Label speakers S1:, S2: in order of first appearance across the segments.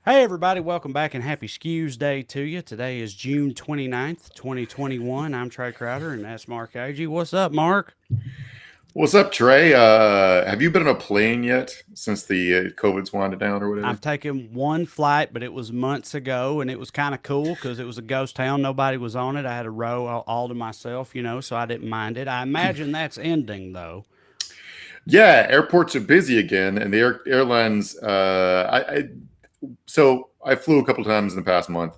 S1: Hey, everybody, welcome back and happy Skews Day to you. Today is June 29th, 2021. I'm Trey Crowder, and that's Mark Agee. What's up, Mark?
S2: What's up, Trey? Have you been on a plane yet since the COVID's winded down or
S1: I've
S2: whatever?
S1: taken one flight, but it was months ago, and it was kind of cool because it was a ghost town. Nobody was on it. I had a row all to myself, so I didn't mind it. I imagine that's ending, though.
S2: Yeah, airports are busy again, and the airlines. So I flew a couple of times in the past month,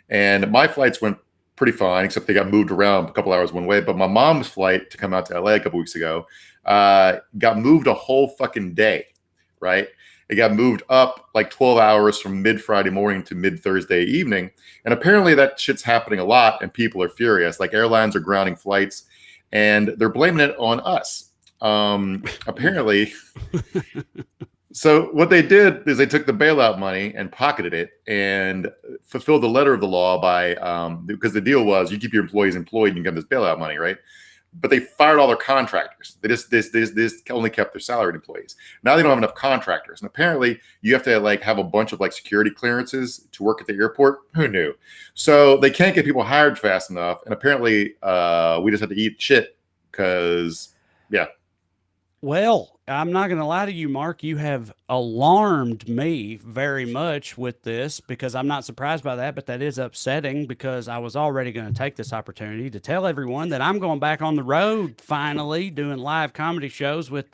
S2: and my flights went pretty fine, except they got moved around a couple hours one way. But my mom's flight to come out to LA a couple weeks ago got moved a whole fucking day, right? It got moved up like 12 hours from mid Friday morning to mid Thursday evening. And apparently that shit's happening a lot, and people are furious. Like airlines are grounding flights, and they're blaming it on us. Apparently, so what they did is they took the bailout money and pocketed it and fulfilled the letter of the law by because the deal was you keep your employees employed and you get this bailout money, right? But they fired all their contractors. They just only kept their salaried employees. Now they don't have enough contractors, and apparently you have to like have a bunch of like security clearances to work at the airport. Who knew? So they can't get people hired fast enough, and apparently we just have to eat shit because yeah.
S1: Well, I'm not going to lie to you, Mark. You have alarmed me very much with this because I'm not surprised by that, but that is upsetting because I was already going to take this opportunity to tell everyone that I'm going back on the road finally doing live comedy shows with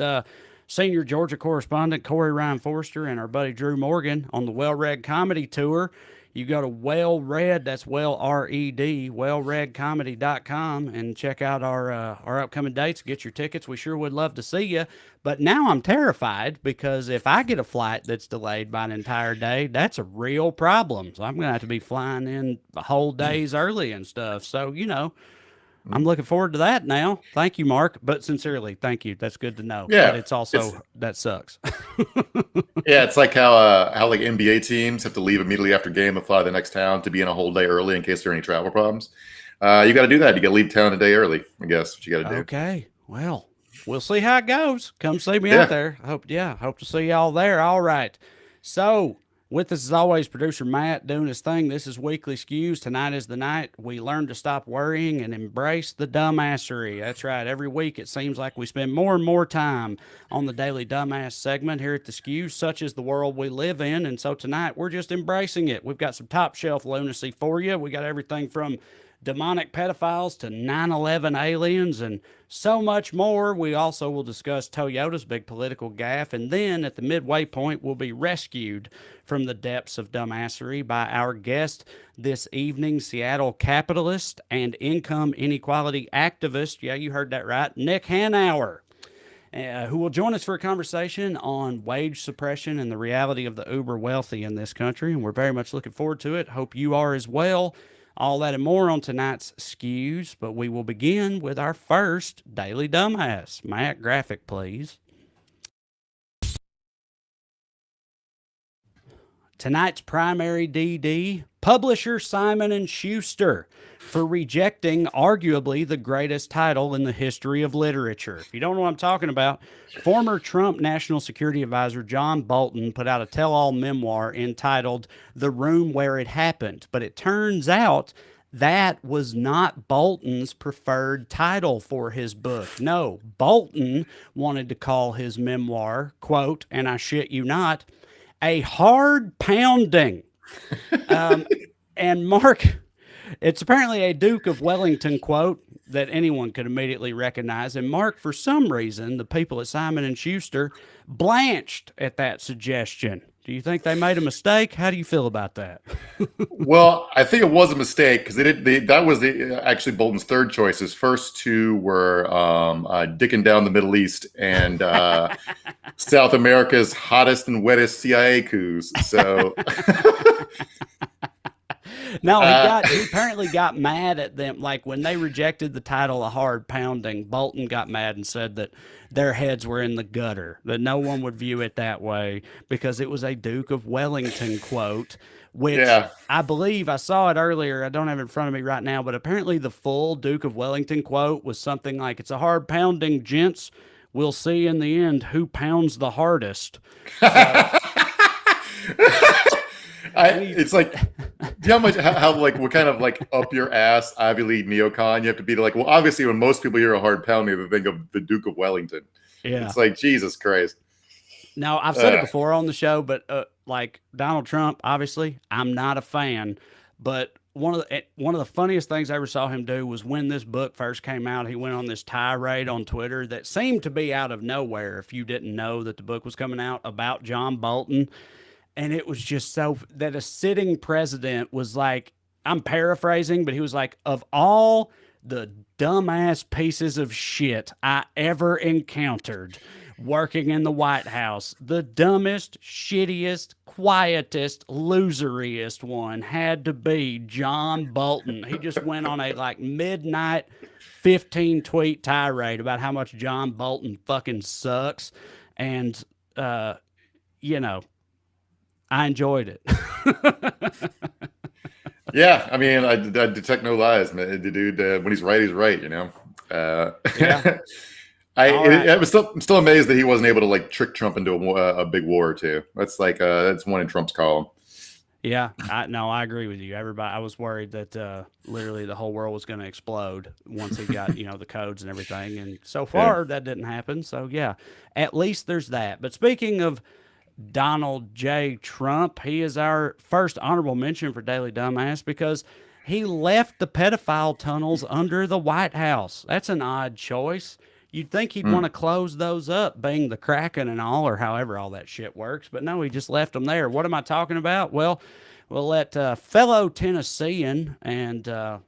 S1: senior Georgia correspondent Corey Ryan Forster and our buddy Drew Morgan on the Well Read Comedy Tour. You go to Well Read, that's Well R-E-D, wellreadcomedy.com, and check out our upcoming dates. Get your tickets. We sure would love to see you. But now I'm terrified because if I get a flight that's delayed by an entire day, that's a real problem. So I'm going to have to be flying in whole days early and stuff. So, I'm looking forward to that now. Thank you, Mark. But sincerely, thank you. That's good to know. But
S2: Yeah,
S1: it's
S2: it's
S1: also, that sucks.
S2: it's like how like NBA teams have to leave immediately after game and fly to the next town to be in a whole day early in case there are any travel problems. You got to do that. You got to leave town a day early. I guess what you got to do.
S1: Okay. Well, we'll see how it goes. Come see me out
S2: Yeah.
S1: there. Hope to see y'all there. All right. So, with us as always, producer Matt doing his thing. This is Weekly Skews. Tonight is the night we learn to stop worrying and embrace the dumbassery. That's right. Every week it seems like we spend more and more time on the daily dumbass segment here at the Skews, such is the world we live in. And so tonight we're just embracing it. We've got some top shelf lunacy for you. We got everything from demonic pedophiles to 9/11 aliens and so much more. We also will discuss Toyota's big political gaffe, and then at the midway point, we'll be rescued from the depths of dumbassery by our guest this evening, Seattle capitalist and income inequality activist. Yeah, you heard that right, Nick Hanauer. Who will join us for a conversation on wage suppression and the reality of the uber wealthy in this country. And we're very much looking forward to it. Hope you are as well. All that and more on tonight's Skews, but we will begin with our first Daily Dumbass. Matt, graphic, please. Tonight's primary DD, publisher Simon & Schuster, for rejecting arguably the greatest title in the history of literature. If you don't know what I'm talking about, former Trump National Security Advisor John Bolton put out a tell-all memoir entitled The Room Where It Happened. But it turns out that was not Bolton's preferred title for his book. No, Bolton wanted to call his memoir, quote, and I shit you not, a hard pounding. And Mark, it's apparently a Duke of Wellington quote that anyone could immediately recognize. And Mark, for some reason, the people at Simon and Schuster blanched at that suggestion. Do you think they made a mistake? How do you feel about that?
S2: Well, I think it was a mistake because that was actually Bolton's third choice. His first two were dicking down the Middle East and South America's hottest and wettest CIA coups. So
S1: No, he apparently got mad at them. Like when they rejected the title "A Hard Pounding," Bolton got mad and said that their heads were in the gutter, that no one would view it that way because it was a Duke of Wellington quote, which
S2: yeah,
S1: I believe I saw it earlier. I don't have it in front of me right now, but apparently the full Duke of Wellington quote was something like, "It's a hard pounding, gents. We'll see in the end who pounds the hardest." So
S2: It's like, do you know how much, how like, what kind of like up your ass Ivy League neocon you have to be to like, well, obviously when most people hear a hard pounding, they think of the Duke of Wellington.
S1: Yeah.
S2: It's like, Jesus Christ.
S1: Now, I've said it before on the show, but like Donald Trump, obviously, I'm not a fan. But one of the funniest things I ever saw him do was when this book first came out. He went on this tirade on Twitter that seemed to be out of nowhere. If you didn't know that the book was coming out about John Bolton, and it was just so that a sitting president was like, I'm paraphrasing, but he was like, of all the dumbass pieces of shit I ever encountered working in the White House, the dumbest, shittiest, quietest, loseriest one had to be John Bolton. He just went on a like midnight 15 tweet tirade about how much John Bolton fucking sucks. And, you know, I enjoyed it.
S2: Yeah, I mean, I detect no lies, man. The dude, when he's right, you know.
S1: Yeah.
S2: I'm still amazed that he wasn't able to like trick Trump into a big war or two. That's like that's one in Trump's column.
S1: Yeah, I agree with you. Everybody, I was worried that literally the whole world was going to explode once he got the codes and everything, and so far that didn't happen. So yeah, at least there's that. But speaking of Donald J. Trump, he is our first honorable mention for Daily Dumbass because he left the pedophile tunnels under the White House. That's an odd choice. You'd think he'd want to close those up, being the Kraken and all, or however all that shit works. But no, he just left them there. What am I talking about? Well, we'll let fellow Tennessean and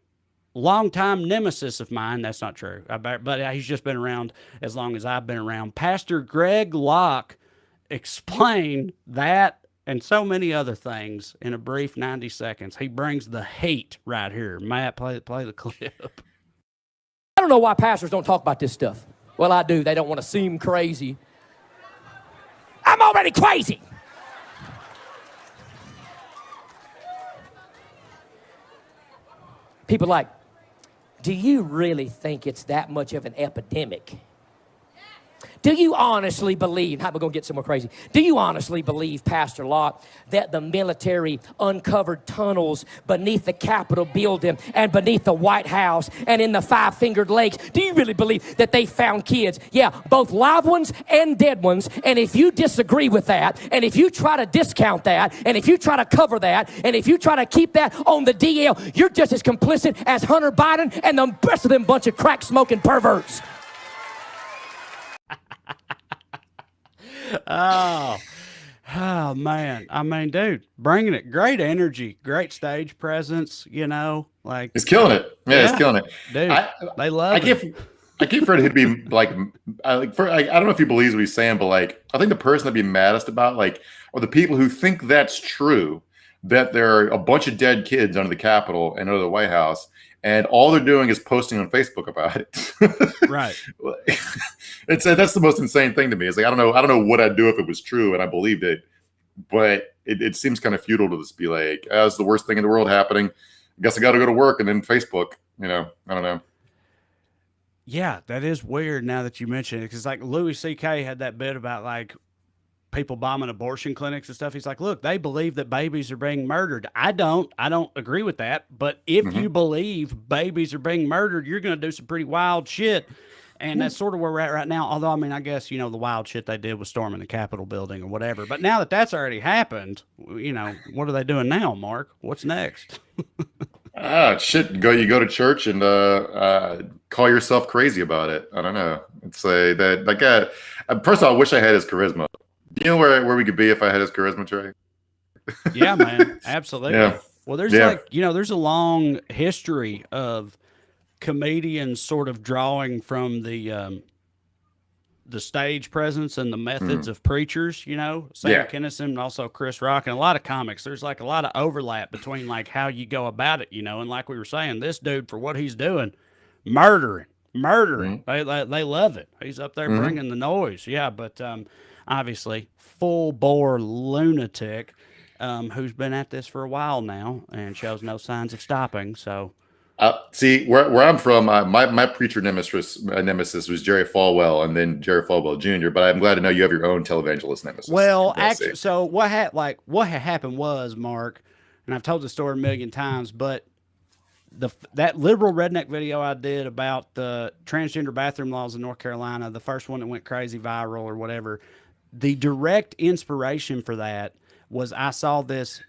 S1: longtime nemesis of mine, that's not true, but he's just been around as long as I've been around, Pastor Greg Locke, explain that and so many other things in a brief 90 seconds. He brings the heat right here. Matt, play the clip.
S3: I don't know why pastors don't talk about this stuff. Well, I do. They don't want to seem crazy. I'm already crazy. People like, do you really think it's that much of an epidemic? Do you honestly believe, how am I going to get somewhere crazy? Do you honestly believe, Pastor Locke, that the military uncovered tunnels beneath the Capitol building and beneath the White House and in the Five-Fingered Lakes? Do you really believe that they found kids? Yeah, both live ones and dead ones. And if you disagree with that, and if you try to discount that, and if you try to cover that, and if you try to keep that on the DL, you're just as complicit as Hunter Biden and the rest of them bunch of crack-smoking perverts.
S1: Oh, man. I mean, dude, bringing it. Great energy, great stage presence, like.
S2: He's killing it. Yeah, he's killing it.
S1: Dude, they love it.
S2: I keep for it to be like, I don't know if he believes what he's saying, but like, I think the person to be maddest about, like, are the people who think that's true, that there are a bunch of dead kids under the Capitol and under the White House, and all they're doing is posting on Facebook about it.
S1: Right.
S2: That's the most insane thing to me. It's like, I don't know what I'd do if it was true and I believed it, but it seems kind of futile to just be like, it's the worst thing in the world happening. I guess I got to go to work, and then Facebook, I don't know.
S1: Yeah, that is weird now that you mention it, because like Louis C.K. had that bit about like people bombing abortion clinics and stuff. He's like, look, they believe that babies are being murdered. I don't agree with that. But if you believe babies are being murdered, you're going to do some pretty wild shit. And that's sort of where we're at right now. Although, I mean, I guess, the wild shit they did was storming the Capitol building or whatever. But now that that's already happened, what are they doing now, Mark? What's next?
S2: Shit. You go to church and call yourself crazy about it. I don't know. It's first of all, I wish I had his charisma. Do you know where we could be if I had his charisma, Trey?
S1: Yeah, man. Absolutely.
S2: Yeah.
S1: Well, there's there's a long history of comedians sort of drawing from the stage presence and the methods of preachers, Sam Kinison and also Chris Rock and a lot of comics. There's like a lot of overlap between like how you go about it, and like we were saying, this dude for what he's doing, murdering. They love it. He's up there bringing the noise. Yeah. But, obviously full bore lunatic, who's been at this for a while now and shows no signs of stopping. So
S2: See, where I'm from, my preacher nemesis was Jerry Falwell, and then Jerry Falwell Jr. But I'm glad to know you have your own televangelist nemesis.
S1: Well, actually, so what had happened was, Mark, and I've told the story a million times, but that liberal redneck video I did about the transgender bathroom laws in North Carolina, the first one that went crazy viral or whatever, the direct inspiration for that was I saw this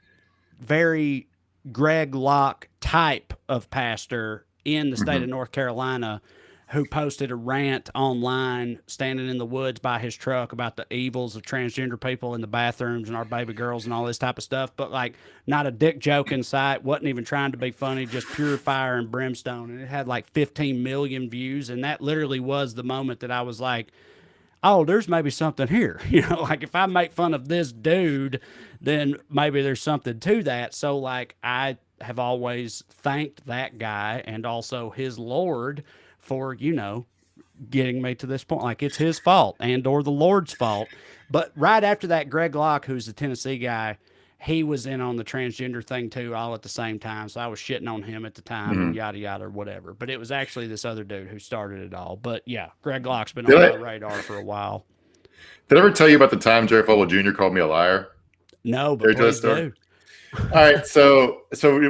S1: very Greg Locke type of pastor in the state of North Carolina who posted a rant online standing in the woods by his truck about the evils of transgender people in the bathrooms and our baby girls and all this type of stuff, but like not a dick joke in sight, wasn't even trying to be funny, just pure fire and brimstone. And it had like 15 million views. And that literally was the moment that I was like, oh, there's maybe something here. You know, like if I make fun of this dude, then maybe there's something to that. So like I have always thanked that guy and also his Lord for, you know, getting me to this point. Like it's his fault and or the Lord's fault. But right after that, Greg Locke, who's the Tennessee guy, he was in on the transgender thing too, all at the same time. So I was shitting on him at the time and yada, yada, or whatever. But it was actually this other dude who started it all. But yeah, Greg Locke's been on my radar for a while.
S2: Did I ever tell you about the time Jerry Falwell Jr. called me a liar?
S1: No, but please do.
S2: All right, so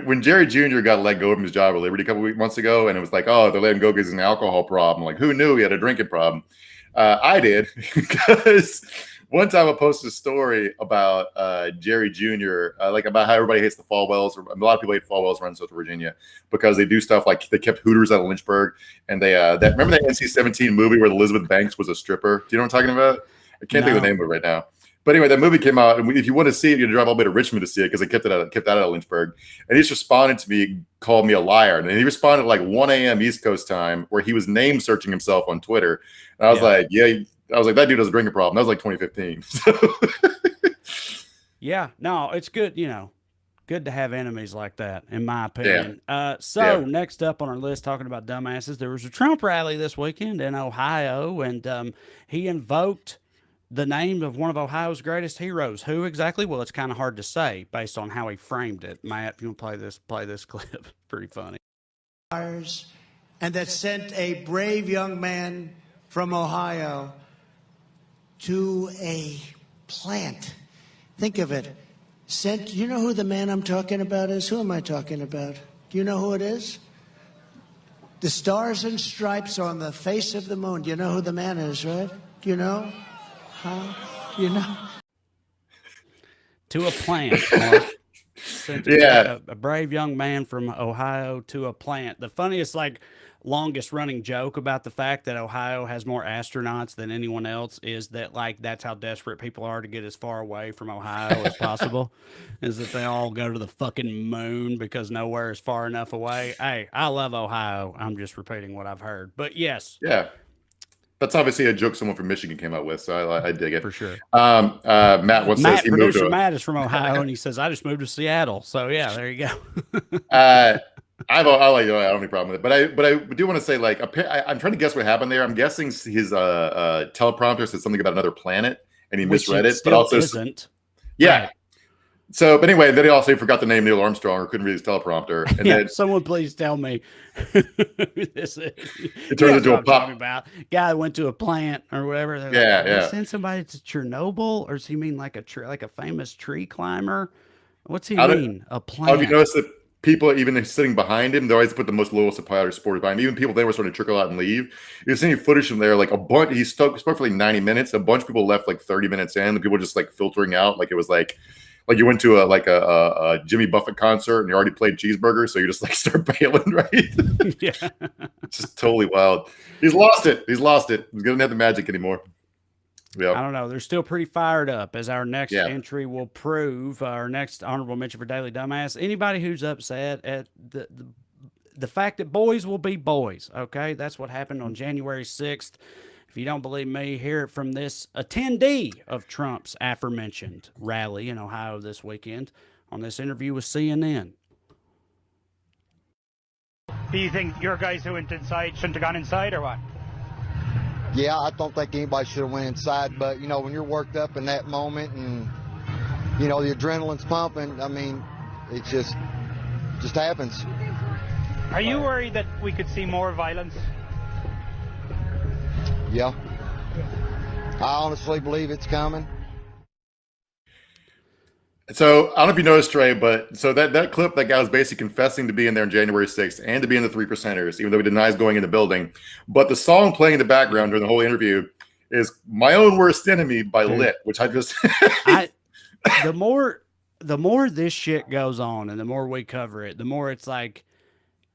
S2: when Jerry Jr. got let go from his job at Liberty a couple months ago, and it was like, oh, they're letting go because he's an alcohol problem. Like, who knew he had a drinking problem? I did, because one time I posted a story about Jerry Jr., like about how everybody hates the Falwells. A lot of people hate Falwells around South Virginia because they do stuff like they kept Hooters out of Lynchburg, and they remember that NC-17 movie where Elizabeth Banks was a stripper? Do you know what I'm talking about? I can't think of the name of it right now. But anyway, that movie came out, and if you want to see it, you drive all the way to Richmond to see it because they kept that out of Lynchburg. And he just responded to me, called me a liar. And he responded at like 1 a.m. East Coast time, where he was name searching himself on Twitter. And I was like, that dude has a drinking problem. That was like 2015. So.
S1: Yeah, no, it's good, you know, good to have enemies like that, in my opinion. Next up on our list, talking about dumbasses, there was a Trump rally this weekend in Ohio, and he invoked the name of one of Ohio's greatest heroes. Who exactly? Well, it's kind of hard to say based on how he framed it. Matt, if you want to play this clip, pretty funny.
S4: And that sent a brave young man from Ohio to a plant. Think of it. You know who the man I'm talking about is? Who am I talking about? Do you know who it is? The stars and stripes on the face of the moon. Do you know who the man is, right? Do you know? Huh? You know?
S1: To a plant, Mark. A brave young man from Ohio to a plant. The funniest, like, longest running joke about the fact that Ohio has more astronauts than anyone else is that, like, that's how desperate people are to get as far away from Ohio as possible, is that they all go to the fucking moon because nowhere is far enough away. Hey, I love Ohio. I'm just repeating what I've heard. But yes.
S2: Yeah. That's obviously a joke someone from Michigan came out with, so I dig it.
S1: For sure.
S2: Matt says he moved to...
S1: Matt is from Ohio, and he says, I just moved to Seattle. So, yeah, there you go.
S2: I don't have any problem with it. But I do want to say, like, I'm trying to guess what happened there. I'm guessing his teleprompter said something about another planet, and he misread it. But also
S1: isn't.
S2: Yeah.
S1: Right.
S2: So, but anyway, then he also forgot the name Neil Armstrong or couldn't read his teleprompter. And then
S1: someone please tell me who this is.
S2: It turns into a pop.
S1: About guy went to a plant or whatever. They're Send somebody to Chernobyl, or does he mean like a famous tree climber? What's he mean? A plant?
S2: Have you noticed that people, even sitting behind him, they always put the most loyal supporters behind him. Even people they were starting to trickle out and leave. You're seeing footage from there, like a bunch. He spoke for like 90 minutes. A bunch of people left like 30 minutes in. The people just like filtering out, like it was like you went to a Jimmy Buffett concert and you already played cheeseburger, so you just like start bailing, right?
S1: Yeah,
S2: it's just totally wild. He's lost it. He's gonna have the magic anymore. Yeah,
S1: I don't know. They're still pretty fired up, as our next entry will prove. Our next honorable mention for Daily Dumbass. Anybody who's upset at the fact that boys will be boys. Okay, that's what happened on January 6th. If you don't believe me, hear it from this attendee of Trump's aforementioned rally in Ohio this weekend on this interview with CNN.
S5: Do you think your guys who went inside shouldn't have gone inside or what?
S6: Yeah, I don't think anybody should have went inside, but, you know, when you're worked up in that moment and, you know, the adrenaline's pumping, I mean, it just happens.
S5: Are you worried that we could see more violence?
S6: Yeah. I honestly believe it's coming.
S2: So I don't know if you noticed, Trey, but so that clip, that guy was basically confessing to being there on January 6th and to be in the 3%ers, even though he denies going in the building. But the song playing in the background during the whole interview is "My Own Worst Enemy" by Lit, which I just
S1: the more this shit goes on and the more we cover it, the more it's like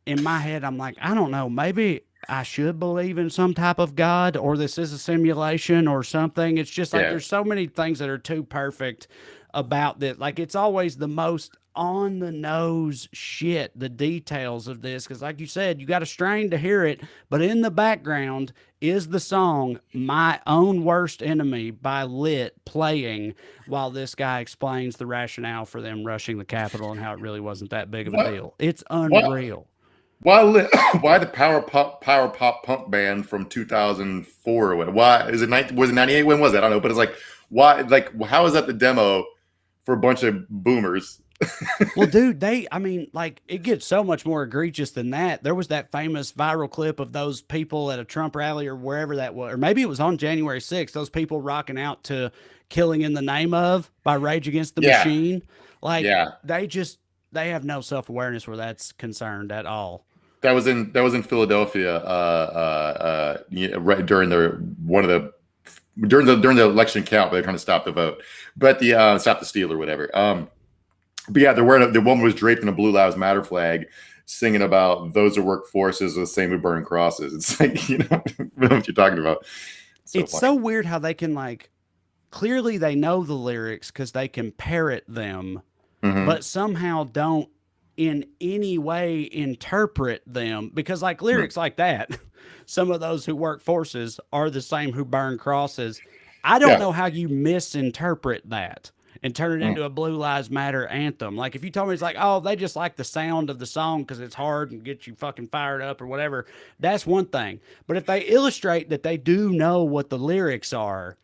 S1: in my head, I'm like, I don't know, maybe I should believe in some type of God, or this is a simulation or something. It's just like there's so many things that are too perfect about that. Like, it's always the most on the nose shit, the details of this, because like you said, you got to strain to hear it, but in the background is the song "My Own Worst Enemy" by Lit playing while this guy explains the rationale for them rushing the Capitol and how it really wasn't that big of a deal. It's unreal.
S2: Why the power pop punk band from 2004 or what? Why is it was it 98? When was that? I don't know, but it's like, why, like, how is that the demo for a bunch of boomers?
S1: Well, dude, I mean, like, it gets so much more egregious than that. There was that famous viral clip of those people at a Trump rally or wherever that was, or maybe it was on January 6th, those people rocking out to "Killing in the Name Of" by Rage Against the Machine. Like, they have no self-awareness where that's concerned at all.
S2: That was in Philadelphia, right during during the election count. They're trying to stop the vote, but stop the steal or whatever. But yeah, the woman was draped in a Blue Lives Matter flag, singing about those who work forces are the same who burn crosses. It's like, you know what you're talking about.
S1: It's so weird how they can, like, clearly they know the lyrics because they can parrot them, but somehow don't in any way interpret them, because like lyrics like that, some of those who work forces are the same who burn crosses. I don't know how you misinterpret that and turn it into a Blue Lives Matter anthem. Like, if you told me it's like, oh, they just like the sound of the song because it's hard and gets you fucking fired up or whatever, that's one thing. But if they illustrate that they do know what the lyrics are,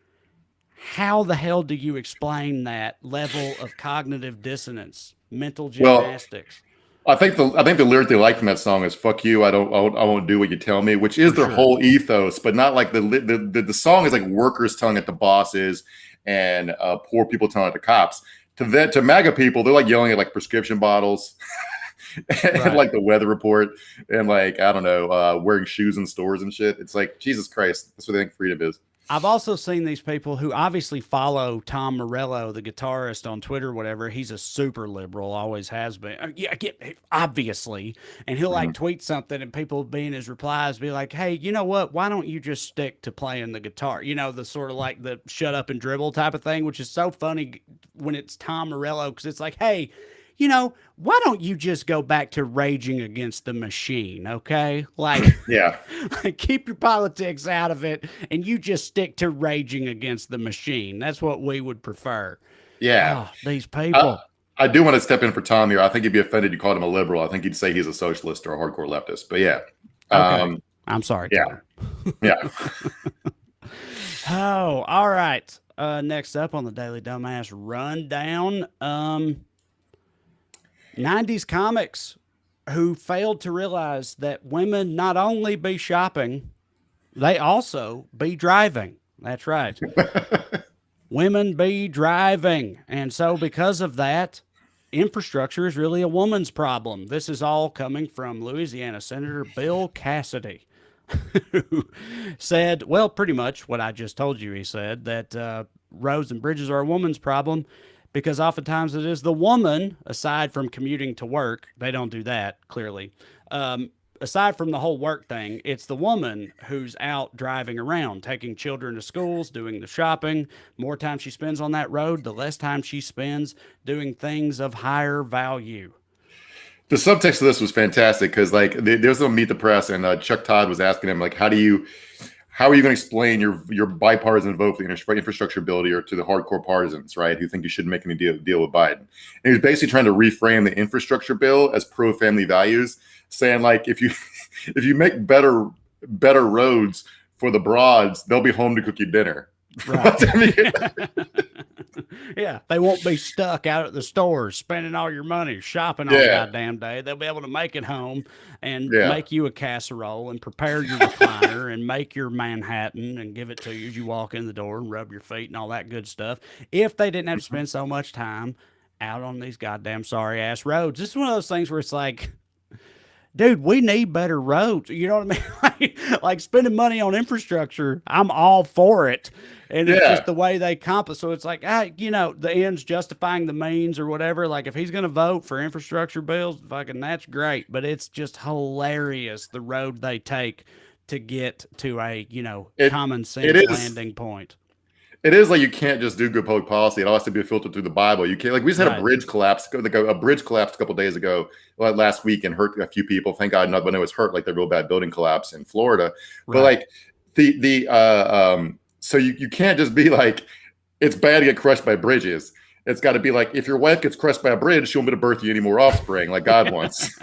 S1: how the hell do you explain that level of cognitive dissonance, mental gymnastics?
S2: Well, I think the lyric they like from that song is "fuck you, I won't do what you tell me," which is their whole ethos, but not like the song is like workers telling it to bosses and poor people telling it to cops. To MAGA people, they're like yelling at like prescription bottles and like the weather report and like, I don't know, wearing shoes in stores and shit. It's like, Jesus Christ, that's what they think freedom is.
S1: I've also seen these people who obviously follow Tom Morello, the guitarist, on Twitter, whatever. He's a super liberal, always has been. Obviously. And he'll like tweet something and people be in his replies be like, hey, you know what? Why don't you just stick to playing the guitar? You know, the sort of like the shut up and dribble type of thing, which is so funny when it's Tom Morello, because it's like, hey, you know, why don't you just go back to raging against the machine, okay? Like, like, keep your politics out of it, and you just stick to raging against the machine. That's what we would prefer.
S2: Yeah.
S1: Oh, these people.
S2: I do want to step in for Tom here. I think he'd be offended you called him a liberal. I think he'd say he's a socialist or a hardcore leftist. But yeah.
S1: Okay. I'm sorry.
S2: Yeah. Yeah.
S1: Oh, all right. Next up on the Daily Dumbass Rundown, 90s comics who failed to realize that women not only be shopping, they also be driving. That's right. Women be driving. And so because of that, infrastructure is really a woman's problem. This is all coming from Louisiana Senator Bill Cassidy, who said, well, pretty much what I just told you. He said that roads and bridges are a woman's problem, because oftentimes it is the woman, aside from commuting to work, they don't do that, clearly. Aside from the whole work thing, it's the woman who's out driving around, taking children to schools, doing the shopping. More time she spends on that road, the less time she spends doing things of higher value.
S2: The subtext of this was fantastic because, like, there's no Meet the Press, and Chuck Todd was asking him, like, how are you going to explain your bipartisan vote for the infrastructure bill to the hardcore partisans, right, who think you shouldn't make any deal with Biden? And he was basically trying to reframe the infrastructure bill as pro-family values, saying, like, if you make better roads for the broads, they'll be home to cook you dinner.
S1: Right. Yeah, they won't be stuck out at the stores spending all your money shopping all
S2: Yeah.
S1: goddamn day. They'll be able to make it home and
S2: Yeah.
S1: make you a casserole and prepare your recliner and make your Manhattan and give it to you as you walk in the door and rub your feet and all that good stuff. If they didn't have to spend so much time out on these goddamn sorry ass roads. This is one of those things where it's like, dude, we need better roads. You know what I mean? Like spending money on infrastructure, I'm all for it. And it's just the way they compass. So it's like, the ends justifying the means or whatever. Like if he's going to vote for infrastructure bills, fucking that's great. But it's just hilarious the road they take to get to a, common sense landing point.
S2: It is like you can't just do good public policy. It all has to be filtered through the Bible. You can't, like, we just had a bridge collapse. Like a bridge collapsed a couple of days ago, last week, and hurt a few people. Thank God nobody was hurt, like the real bad building collapse in Florida. But like so you can't just be like, it's bad to get crushed by bridges. It's got to be like, if your wife gets crushed by a bridge, she won't be able to birth you any more offspring, like God wants.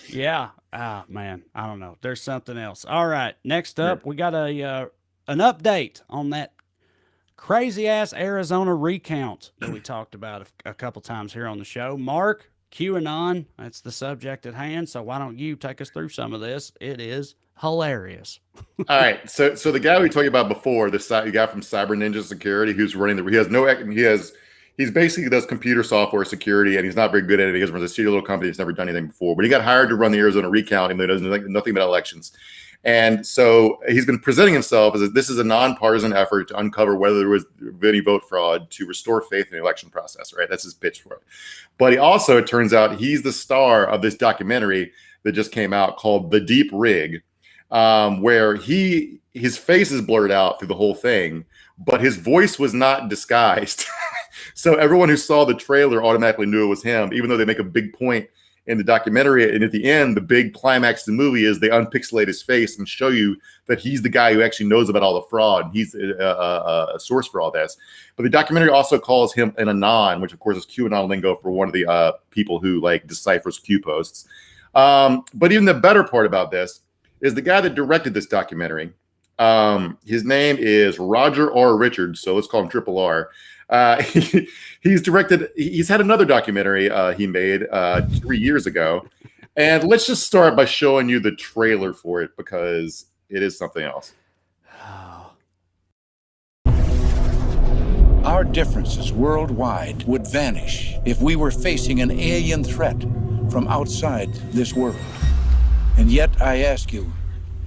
S1: Yeah. Ah, man. I don't know. There's something else. All right. Next up, we got an update on that crazy ass Arizona recount that we talked about a couple times here on the show. Mark, QAnon, that's the subject at hand. So why don't you take us through some of this? It is hilarious.
S2: All right. So the guy we talked about before, the guy from Cyber Ninja Security, who's running he basically does computer software security, and he's not very good at it. He runs a shitty little company that's never done anything before. But he got hired to run the Arizona recount, even though he doesn't know nothing about elections. And so he's been presenting himself as this is a nonpartisan effort to uncover whether there was any vote fraud to restore faith in the election process, right? That's his pitch for it. But he also, it turns out, he's the star of this documentary that just came out called The Deep Rig, where his face is blurred out through the whole thing, but his voice was not disguised. So everyone who saw the trailer automatically knew it was him, even though they make a big point in the documentary. And at the end, the big climax of the movie is they unpixelate his face and show you that he's the guy who actually knows about all the fraud. He's a source for all this. But the documentary also calls him an Anon, which of course is QAnon lingo for one of the people who like deciphers Q posts. But even the better part about this is the guy that directed this documentary. His name is Roger R. Richards, so let's call him Triple R. He's had another documentary he made 3 years ago. And let's just start by showing you the trailer for it, because it is something else.
S7: Our differences worldwide would vanish if we were facing an alien threat from outside this world. And yet, I ask you,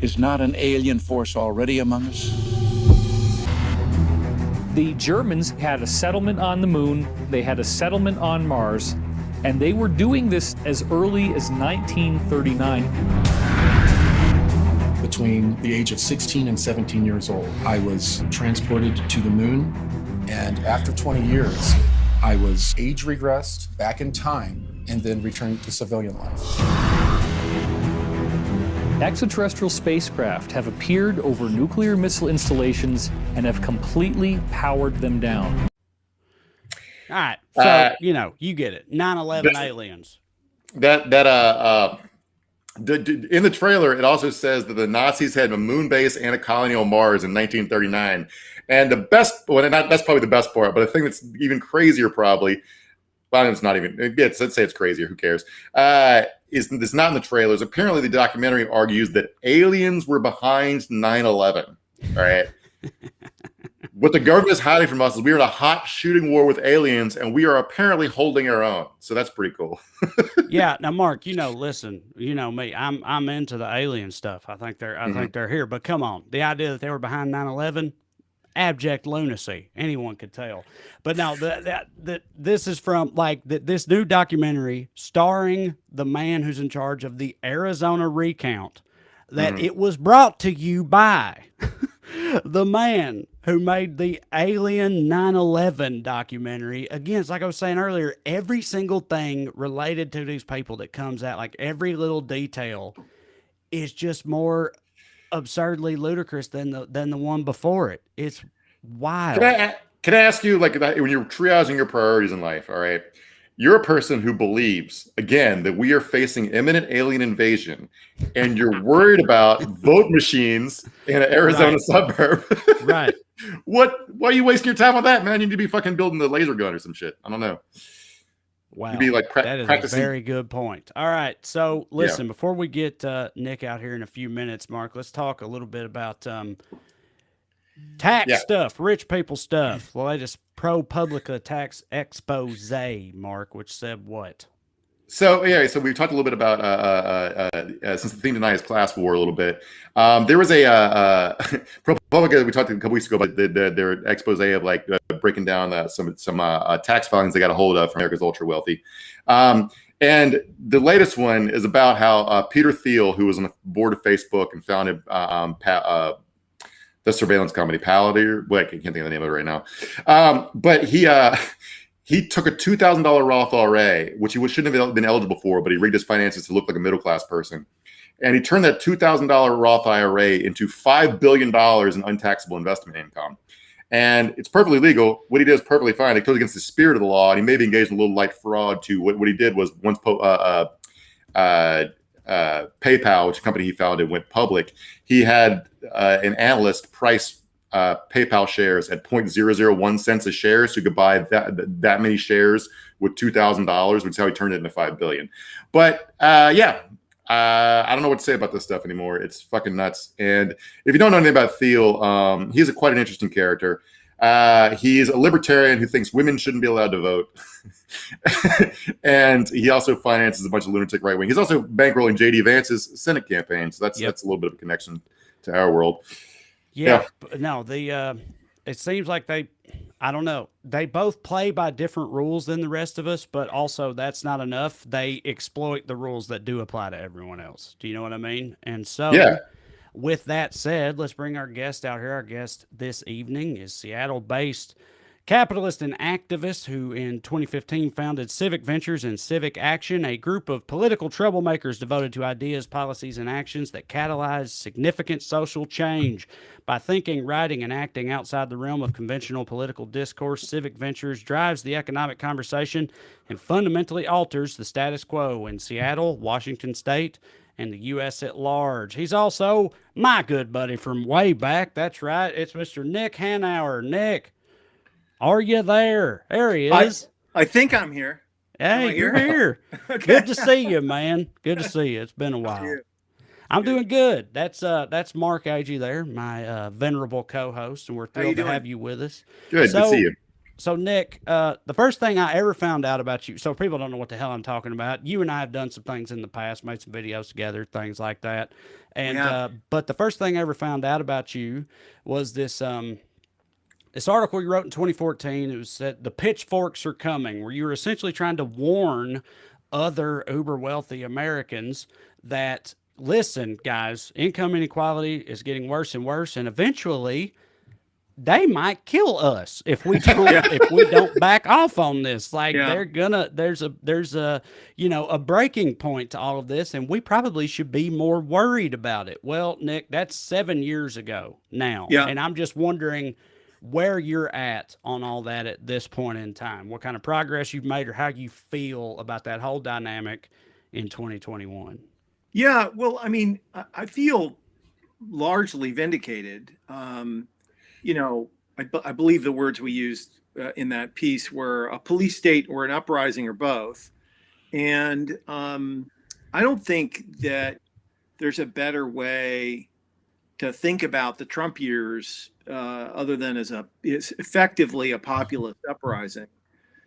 S7: is not an alien force already among us?
S8: The Germans had a settlement on the moon, they had a settlement on Mars, and they were doing this as early as 1939.
S9: Between the age of 16 and 17 years old, I was transported to the moon, and after 20 years, I was age regressed back in time and then returned to civilian life.
S8: Extraterrestrial spacecraft have appeared over nuclear missile installations and have completely powered them down.
S1: All right. So, you get it. 9/11 aliens.
S2: In the trailer, it also says that the Nazis had a moon base and a colony on Mars in 1939. And that's probably the best part, but the thing that's even crazier probably, well, it's not even, let's say it's crazier, who cares, is this not in the trailers. Apparently the documentary argues that aliens were behind 9/11, all right? What the government is hiding from us is we are in a hot shooting war with aliens, and we are apparently holding our own. So that's pretty cool.
S1: Yeah. Now, Mark, listen, you know me, I'm into the alien stuff. I think they're here, but come on, the idea that they were behind 9/11, abject lunacy. Anyone could tell. But now that this is from this new documentary starring the man who's in charge of the Arizona recount, that it was brought to you by the man who made the Alien 9/11 documentary. Again, it's like I was saying earlier, every single thing related to these people that comes out, like every little detail, is just more absurdly ludicrous than the one before it. It's wild.
S2: Can I ask you, like, when you're triaging your priorities in life, all right, you're a person who believes, again, that we are facing imminent alien invasion, and you're worried about vote machines in an Arizona suburb.
S1: Right.
S2: Why are you wasting your time on that, man? You need to be fucking building the laser gun or some shit. I don't know.
S1: Wow.
S2: You'd be like
S1: that is
S2: practicing.
S1: a very good point. All right. So listen, before we get Nick out here in a few minutes, Mark, let's talk a little bit about tax stuff, rich people stuff. The latest ProPublica tax expose, Mark, which said what?
S2: So we talked a little bit about since the theme tonight is class war a little bit. There was a ProPublica we talked a couple weeks ago about their expose of like breaking down some tax filings they got a hold of from America's ultra wealthy. And the latest one is about how Peter Thiel, who was on the board of Facebook and founded the surveillance company Palantir. I can't think of the name of it right now. But he took a $2,000 Roth IRA, which he shouldn't have been eligible for, but he rigged his finances to look like a middle-class person. And he turned that $2,000 Roth IRA into $5 billion in untaxable investment income. And it's perfectly legal. What he did is perfectly fine. It goes against the spirit of the law, and he maybe engaged in a little light fraud too. What he did was once PayPal, which is a company he founded, went public, he had an analyst price PayPal shares at 0.001 cents a share, so you could buy that many shares with $2,000, which is how he turned it into $5 billion. But I don't know what to say about this stuff anymore. It's fucking nuts. And if you don't know anything about Thiel, he's quite an interesting character. He's a libertarian who thinks women shouldn't be allowed to vote. And he also finances a bunch of lunatic right wing. He's also bankrolling J.D. Vance's Senate campaign. So that's a little bit of a connection to our world.
S1: Yeah. No, it seems like I don't know. They both play by different rules than the rest of us, but also that's not enough. They exploit the rules that do apply to everyone else. Do you know what I mean? And so with that said, let's bring our guest out here. Our guest this evening is Seattle-based capitalist and activist who in 2015 founded Civic Ventures and Civic Action, a group of political troublemakers devoted to ideas, policies, and actions that catalyze significant social change. By thinking, writing, and acting outside the realm of conventional political discourse, Civic Ventures drives the economic conversation and fundamentally alters the status quo in Seattle, Washington State, and the U.S. at large. He's also my good buddy from way back. That's right. It's Mr. Nick Hanauer. Nick, are you there? There he is.
S10: I think I'm here.
S1: Hey, you're here. Okay. Good to see you, man. Good to see you. It's been a while. I'm doing good. That's Mark Agee there, my venerable co-host, and we're thrilled to have you with us.
S2: Good to see you.
S1: So, Nick, the first thing I ever found out about you, so people don't know what the hell I'm talking about, you and I have done some things in the past, made some videos together, things like that. And but the first thing I ever found out about you was this article you wrote in 2014. It was that the pitchforks are coming, where you were essentially trying to warn other uber wealthy Americans that, listen, guys, income inequality is getting worse and worse, and eventually they might kill us if we don't back off on this. Like there's a a breaking point to all of this, and we probably should be more worried about it. Well, Nick, that's 7 years ago now. Yeah. And I'm just wondering where you're at on all that at this point in time, what kind of progress you've made, or how you feel about that whole dynamic in 2021.
S10: Yeah, well, I mean, I feel largely vindicated. I believe the words we used in that piece were a police state or an uprising or both. And I don't think that there's a better way to think about the Trump years other than as effectively a populist uprising.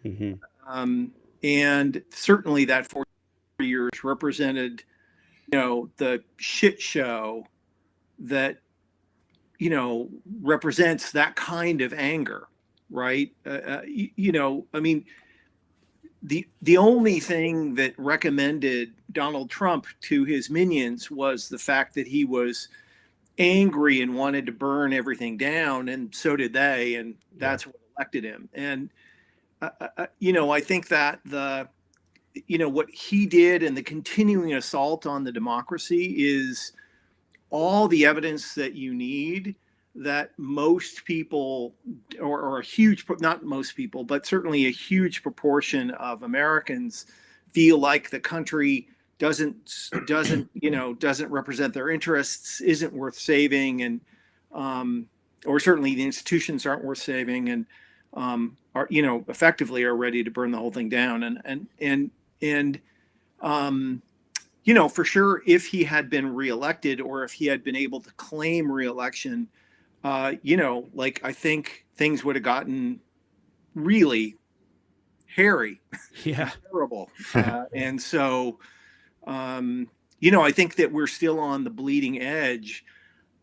S10: Mm-hmm. And certainly that 4 years represented the shit show that, represents that kind of anger, right? I mean, the only thing that recommended Donald Trump to his minions was the fact that he was angry and wanted to burn everything down, and so did they, and that's what elected him. And, I think that what he did and the continuing assault on the democracy is all the evidence that you need that most people, or a huge, not most people, but certainly a huge proportion of Americans feel like the country doesn't represent their interests, isn't worth saving. And or certainly the institutions aren't worth saving, and are, you know, effectively are ready to burn the whole thing down. And you know, for sure, if he had been reelected, or if he had been able to claim reelection, you know, like, I think things would have gotten really hairy,
S1: Yeah.
S10: terrible. And so, you know, I think that we're still on the bleeding edge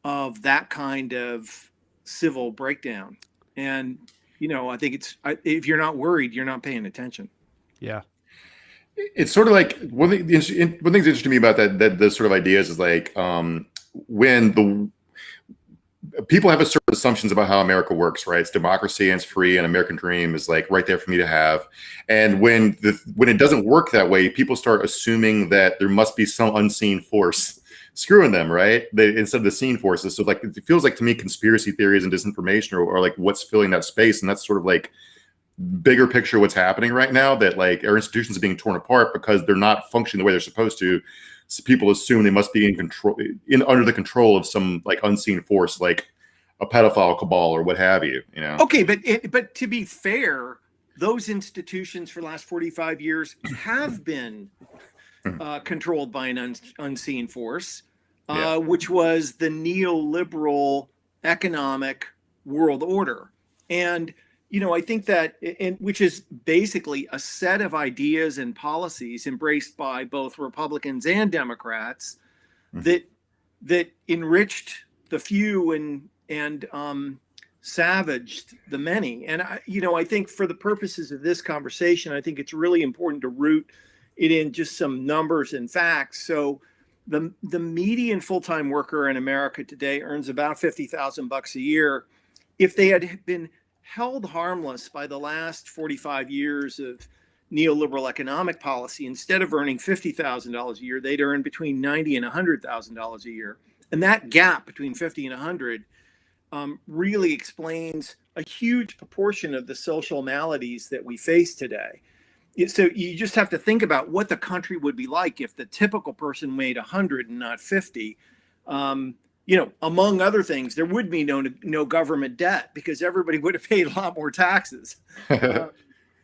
S10: of that kind of civil breakdown. And, you know, I think if you're not worried, you're not paying attention.
S1: Yeah.
S2: It's sort of like one thing that's interesting to me about that those sort of ideas is like when the people have a certain assumptions about how America works, right? It's democracy and it's free, and American dream is like right there for me to have. And when it doesn't work that way, people start assuming that there must be some unseen force screwing them, right? Instead of the seen forces. So like, it feels like to me conspiracy theories and disinformation are like what's filling that space, and that's sort of like bigger picture what's happening right now, that like our institutions are being torn apart because they're not functioning the way they're supposed to. So people assume they must be in control, under the control of some like unseen force, like a pedophile cabal or what have you, you know?
S10: Okay, but to be fair, those institutions for the last 45 years have been controlled by an unseen force, which was the neoliberal economic world order. And you know, I think that, and which is basically a set of ideas and policies embraced by both Republicans and Democrats that enriched the few and savaged the many. And you know, I think for the purposes of this conversation, I think it's really important to root it in just some numbers and facts. So the median full-time worker in America today earns about $50,000 a year. If they had been held harmless by the last 45 years of neoliberal economic policy, instead of earning $50,000 a year, they'd earn between $90,000 and $100,000 a year. And that gap between 50 and 100 really explains a huge proportion of the social maladies that we face today. So you just have to think about what the country would be like if the typical person made 100 and not 50. You know, among other things, there would be no government debt because everybody would have paid a lot more taxes.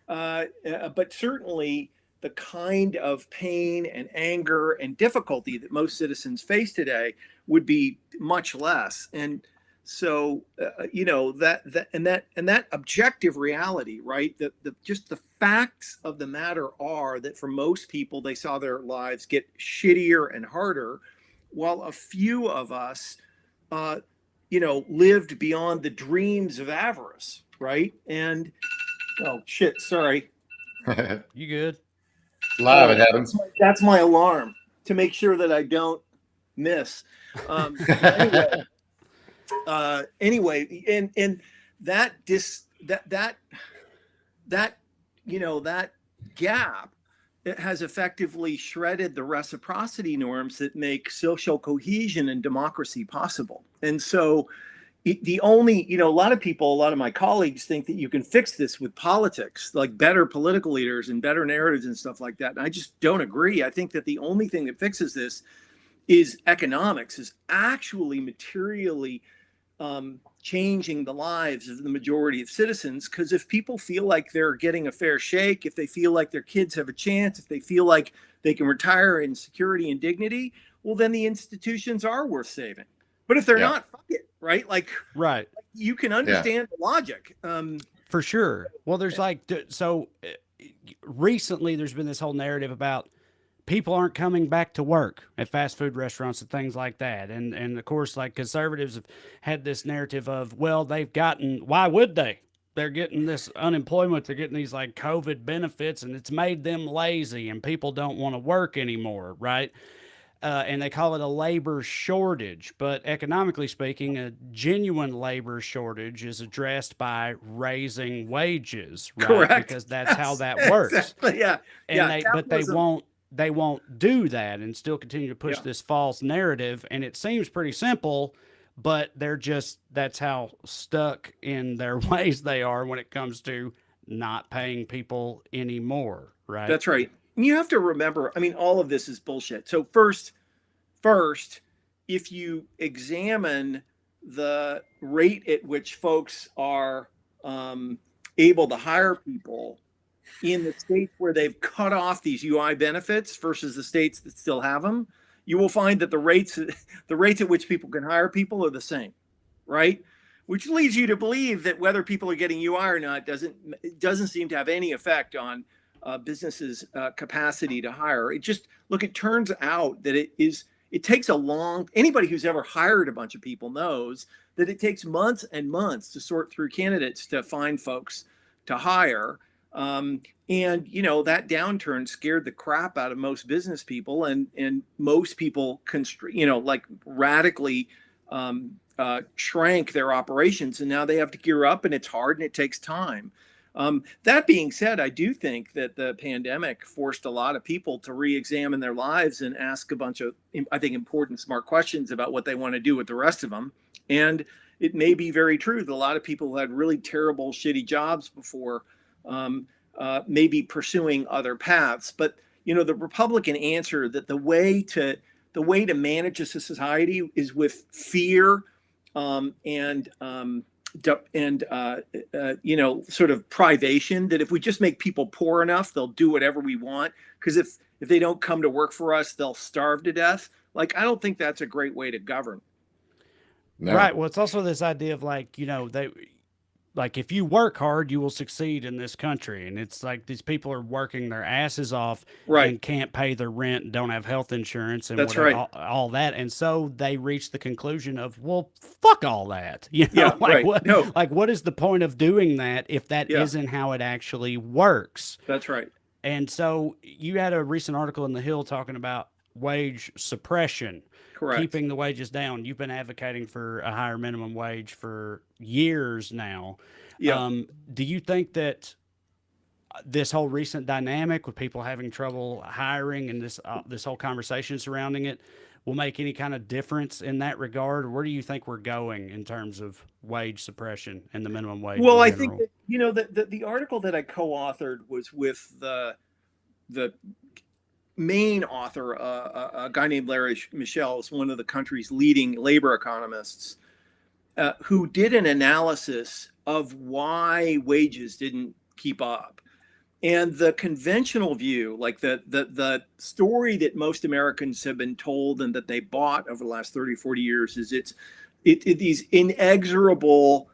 S10: But certainly the kind of pain and anger and difficulty that most citizens face today would be much less. And so, you know, that objective reality, right? Just the facts of the matter are that for most people, they saw their lives get shittier and harder, while a few of us, you know, lived beyond the dreams of avarice, right? And, oh, shit, sorry.
S1: You good?
S2: Live, it happens.
S10: That's my alarm to make sure that I don't miss. Anyway, and that you know, that gap, it has effectively shredded the reciprocity norms that make social cohesion and democracy possible. And so the only, you know, a lot of my colleagues think that you can fix this with politics, like better political leaders and better narratives and stuff like that. And I just don't agree. I think that the only thing that fixes this is economics, is actually materially changing the lives of the majority of citizens. Because if people feel like they're getting a fair shake, if they feel like their kids have a chance, if they feel like they can retire in security and dignity, well, then the institutions are worth saving. But if they're not, fuck it, right? Like,
S1: right.
S10: You can understand the logic.
S1: For sure. Well, there's recently there's been this whole narrative about people aren't coming back to work at fast food restaurants and things like that. And of course, like, conservatives have had this narrative of, well, why would they? They're getting this unemployment. They're getting these like COVID benefits, and it's made them lazy and people don't want to work anymore. Right. And they call it a labor shortage. But economically speaking, a genuine labor shortage is addressed by raising wages. Right?
S10: Correct.
S1: Because that's how that works.
S10: Exactly. Yeah.
S1: And they won't do that and still continue to push this false narrative. And it seems pretty simple, but that's how stuck in their ways they are when it comes to not paying people anymore. Right.
S10: That's right. And you have to remember, I mean, all of this is bullshit. So first, if you examine the rate at which folks are able to hire people in the states where they've cut off these UI benefits versus the states that still have them, you will find that the rates at which people can hire people are the same, right? Which leads you to believe that whether people are getting UI or not doesn't seem to have any effect on businesses' capacity to hire. It turns out that it takes anybody who's ever hired a bunch of people knows that it takes months and months to sort through candidates to find folks to hire. And, that downturn scared the crap out of most business people, and most people, radically shrank their operations, and now they have to gear up, and it's hard and it takes time. That being said, I do think that the pandemic forced a lot of people to re-examine their lives and ask a bunch of, I think, important, smart questions about what they want to do with the rest of them. And it may be very true that a lot of people who had really terrible, shitty jobs before may be pursuing other paths. But, the Republican answer that the way to manage a society is with fear and sort of privation, that if we just make people poor enough, they'll do whatever we want. Because if they don't come to work for us, they'll starve to death. I don't think that's a great way to govern.
S2: No.
S1: Right. Well, it's also this idea of if you work hard, you will succeed in this country. And it's like these people are working their asses off and can't pay their rent, don't have health insurance, and
S10: that's
S1: whatever, all that. And so they reach the conclusion of, well, fuck all that. What is the point of doing that if that isn't how it actually works?
S10: That's right.
S1: And so you had a recent article in The Hill talking about wage suppression.
S10: Correct.
S1: Keeping the wages down. You've been advocating for a higher minimum wage for years now.
S10: Yeah.
S1: Do you think that this whole recent dynamic with people having trouble hiring and this whole conversation surrounding it will make any kind of difference in that regard? Or where do you think we're going in terms of wage suppression and the minimum wage?
S10: Well, I think that, the article that I co-authored was with the main author, a guy named Larry Michel, is one of the country's leading labor economists, who did an analysis of why wages didn't keep up. And the conventional view, like the story that most Americans have been told and that they bought over the last 30, 40 years, is it's these inexorable,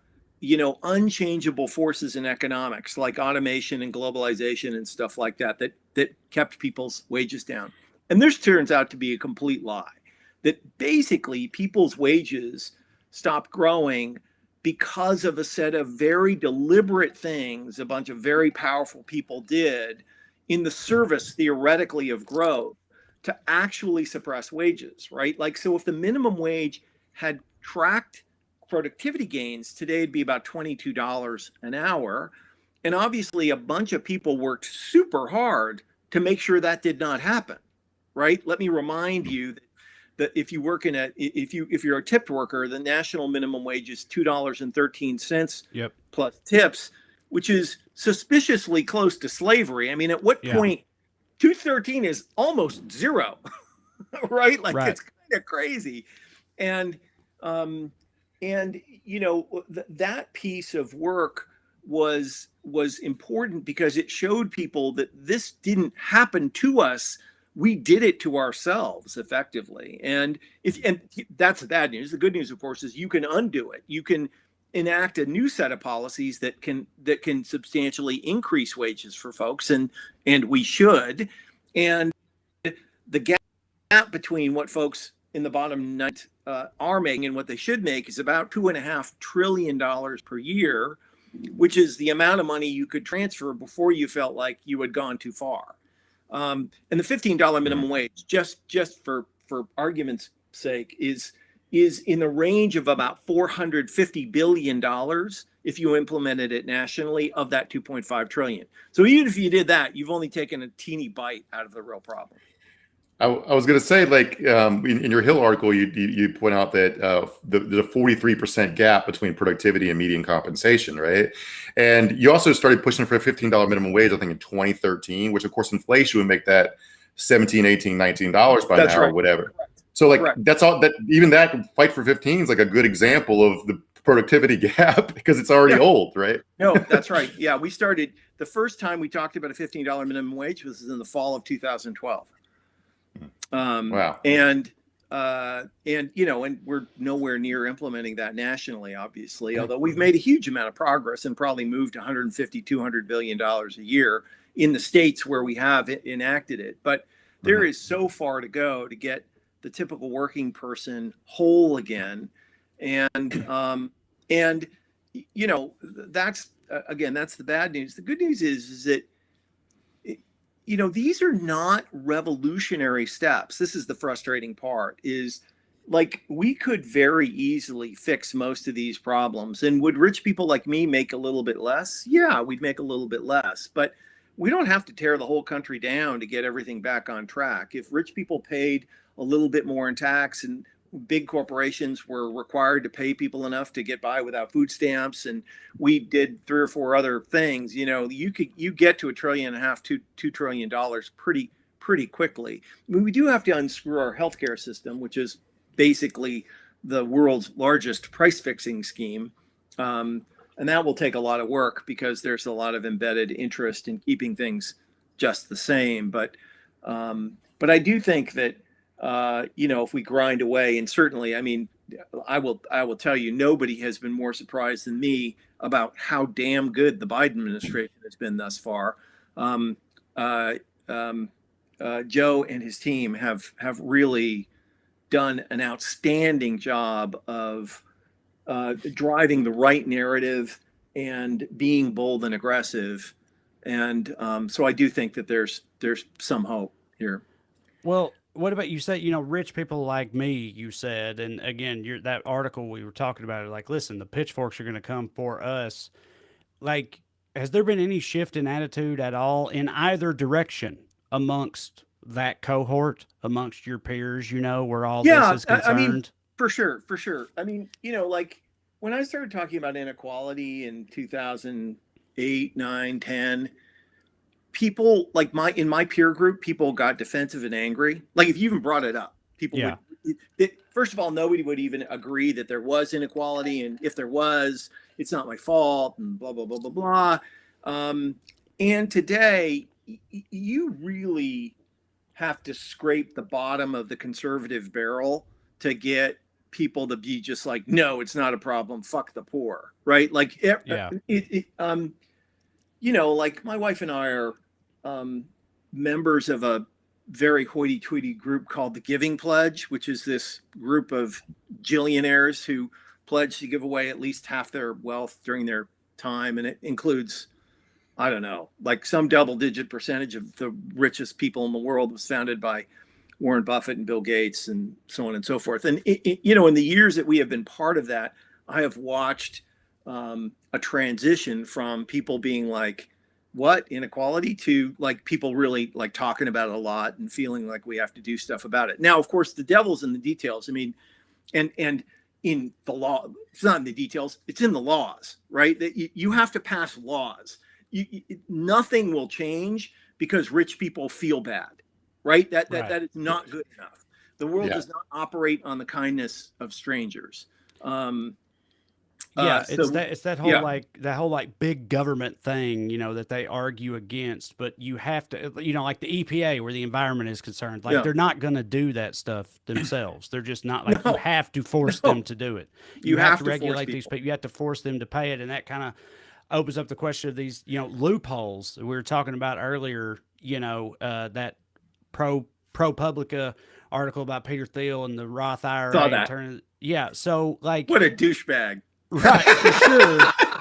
S10: unchangeable forces in economics, like automation and globalization and stuff like that kept people's wages down. And this turns out to be a complete lie, that basically people's wages stopped growing because of a set of very deliberate things a bunch of very powerful people did in the service, theoretically, of growth to actually suppress wages, right? So if the minimum wage had tracked productivity gains, today it'd be about $22 an hour. And obviously a bunch of people worked super hard to make sure that did not happen, right? Let me remind you that if you work if you're a tipped worker, the national minimum wage is $2.13 plus tips, which is suspiciously close to slavery. I mean, at what point $2.13 is almost zero, right? It's kind of crazy. And that piece of work was important because it showed people that this didn't happen to us. We did it to ourselves effectively. And that's the bad news. The good news, of course, is you can undo it. You can enact a new set of policies that can substantially increase wages for folks, and we should. And the gap between what folks in the bottom ninth are making and what they should make is about $2.5 trillion per year, which is the amount of money you could transfer before you felt like you had gone too far. And the $15 minimum wage, just for argument's sake, is in the range of about $450 billion if you implemented it nationally, of that 2.5 trillion. So even if you did that, you've only taken a teeny bite out of the real problem.
S2: I was going to say, in your Hill article, you point out that the 43% gap between productivity and median compensation, right? And you also started pushing for a $15 minimum wage, I think, in 2013, which, of course, inflation would make that $17, $18, $19 by now, or whatever. So like
S10: Correct.
S2: that's all that even that Fight for 15 is like a good example of the productivity gap because it's already old, right?
S10: No, that's right. Yeah, we started the first time we talked about a $15 minimum wage was in the fall of 2012.
S2: Wow.
S10: And you know, and we're nowhere near implementing that nationally, obviously, although we've made a huge amount of progress and probably moved 150, $200 billion a year in the states where we have enacted it. But there is so far to go to get the typical working person whole again. And you know, that's again, that's the bad news. The good news is that, you know, these are not revolutionary steps. This is the frustrating part, is like we could very easily fix most of these problems. And would rich people like me make a little bit less? Yeah, we'd make a little bit less, but we don't have to tear the whole country down to get everything back on track. If rich people paid a little bit more in tax and big corporations were required to pay people enough to get by without food stamps, and we did 3 or 4 other things, you know, you get to $1.5 trillion, $2 trillion pretty quickly. I mean, we do have to unscrew our healthcare system, which is basically the world's largest price fixing scheme. And that will take a lot of work because there's a lot of embedded interest in keeping things just the same. But I do think that, you know, if we grind away, and certainly, I mean, I will tell you, nobody has been more surprised than me about how damn good the Biden administration has been thus far. Joe and his team have really done an outstanding job of driving the right narrative and being bold and aggressive. And so I do think that there's some hope here.
S1: Well, what about you said, you know, rich people like me, you said, and again, that article we were talking about, like, listen, the pitchforks are going to come for us. Like, has there been any shift in attitude at all in either direction amongst that cohort, amongst your peers, you know, where all this is concerned?
S10: I mean, for sure. I mean, you know, like when I started talking about inequality in 2008, 9, 10, people like in my peer group, people got defensive and angry. Like if you even brought it up, people would, first of all, nobody would even agree that there was inequality. And if there was, it's not my fault and blah, blah, blah, blah, blah. And today you really have to scrape the bottom of the conservative barrel to get people to be just like, no, it's not a problem. Fuck the poor. Right. Like, you know, like my wife and I are members of a very hoity-toity group called the Giving Pledge, which is this group of jillionaires who pledge to give away at least half their wealth during their time. And it includes, I don't know, like some double-digit percentage of the richest people in the world was founded by Warren Buffett and Bill Gates and so on and so forth. And, you know, in the years that we have been part of that, I have watched a transition from people being like, what, inequality, to like people really like talking about it a lot and feeling like we have to do stuff about it. Now, of course, the devil's in the details. I mean, and in the law, it's not in the details, it's in the laws, right? That you have to pass laws. Nothing will change because rich people feel bad, right? That is not good enough. The world does not operate on the kindness of strangers.
S1: It's that whole like big government thing, you know, that they argue against, but you have to, you know, like the EPA where the environment is concerned, like they're not going to do that stuff themselves. They're just not like, you have to force them to do it. You have to regulate these people. You have to force them to pay it. And that kind of opens up the question of these, you know, loopholes we were talking about earlier, you know, that ProPublica article about Peter Thiel and the Roth IRA.
S10: Saw that.
S1: So like,
S10: what a douchebag.
S1: Right, for sure.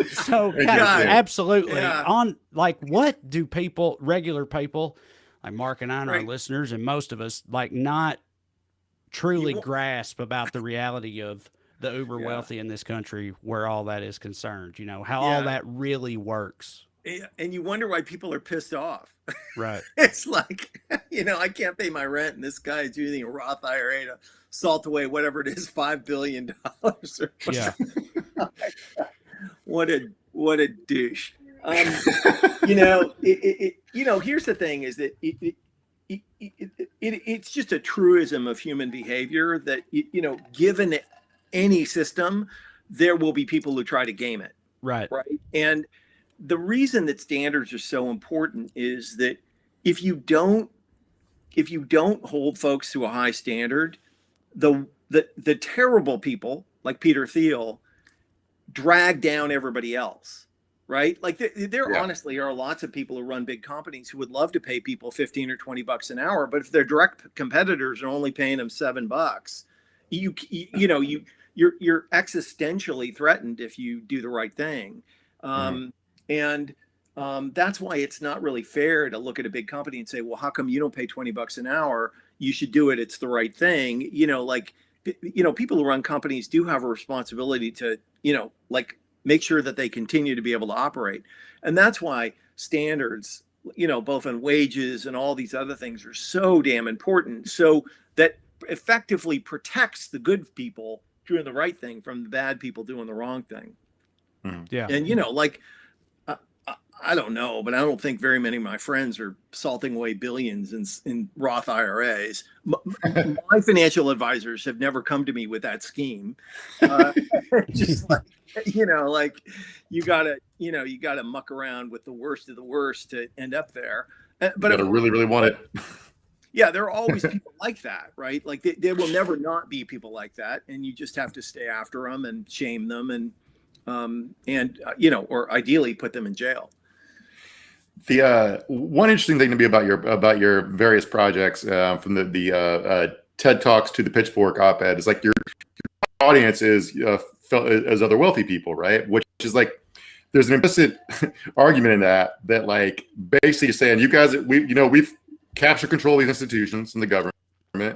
S1: So, absolutely. Yeah. On like, what do people, regular people, like Mark and I and our listeners and most of us, like not truly grasp about the reality of the uber wealthy in this country where all that is concerned, you know, how all that really works.
S10: And you wonder why people are pissed off.
S1: Right.
S10: It's like, you know, I can't pay my rent and this guy is using a Roth IRA to salt away whatever it is, $5 billion.
S1: Yeah.
S10: What a douche. You know, you know, here's the thing is that, you it's just a truism of human behavior that, given any system, there will be people who try to game it.
S1: Right.
S10: Right. And the reason that standards are so important is that if you don't hold folks to a high standard, the terrible people like Peter Thiel drag down everybody else. Right. Like there honestly are lots of people who run big companies who would love to pay people 15 or 20 bucks an hour. But if their direct competitors are only paying them $7, you're existentially threatened if you do the right thing. And that's why it's not really fair to look at a big company and say, well, how come you don't pay 20 bucks an hour? You should do it. It's the right thing. People who run companies do have a responsibility to, make sure that they continue to be able to operate. And that's why standards, both on wages and all these other things are so damn important. So that effectively protects the good people doing the right thing from the bad people doing the wrong thing.
S1: Yeah.
S10: And, I don't know, but I don't think very many of my friends are salting away billions in Roth IRAs. My financial advisors have never come to me with that scheme. Just you gotta muck around with the worst of the worst to end up there. But
S2: you gotta really, really want it.
S10: Yeah, there are always people like that, right? Like there will never not be people like that, and you just have to stay after them and shame them or ideally put them in jail.
S2: The one interesting thing to me about your various projects, from the TED Talks to the Pitchfork op-ed, is like your audience is as other wealthy people, right? Which is like, there's an implicit argument in that like basically saying, you guys, we've captured control of these institutions and the government,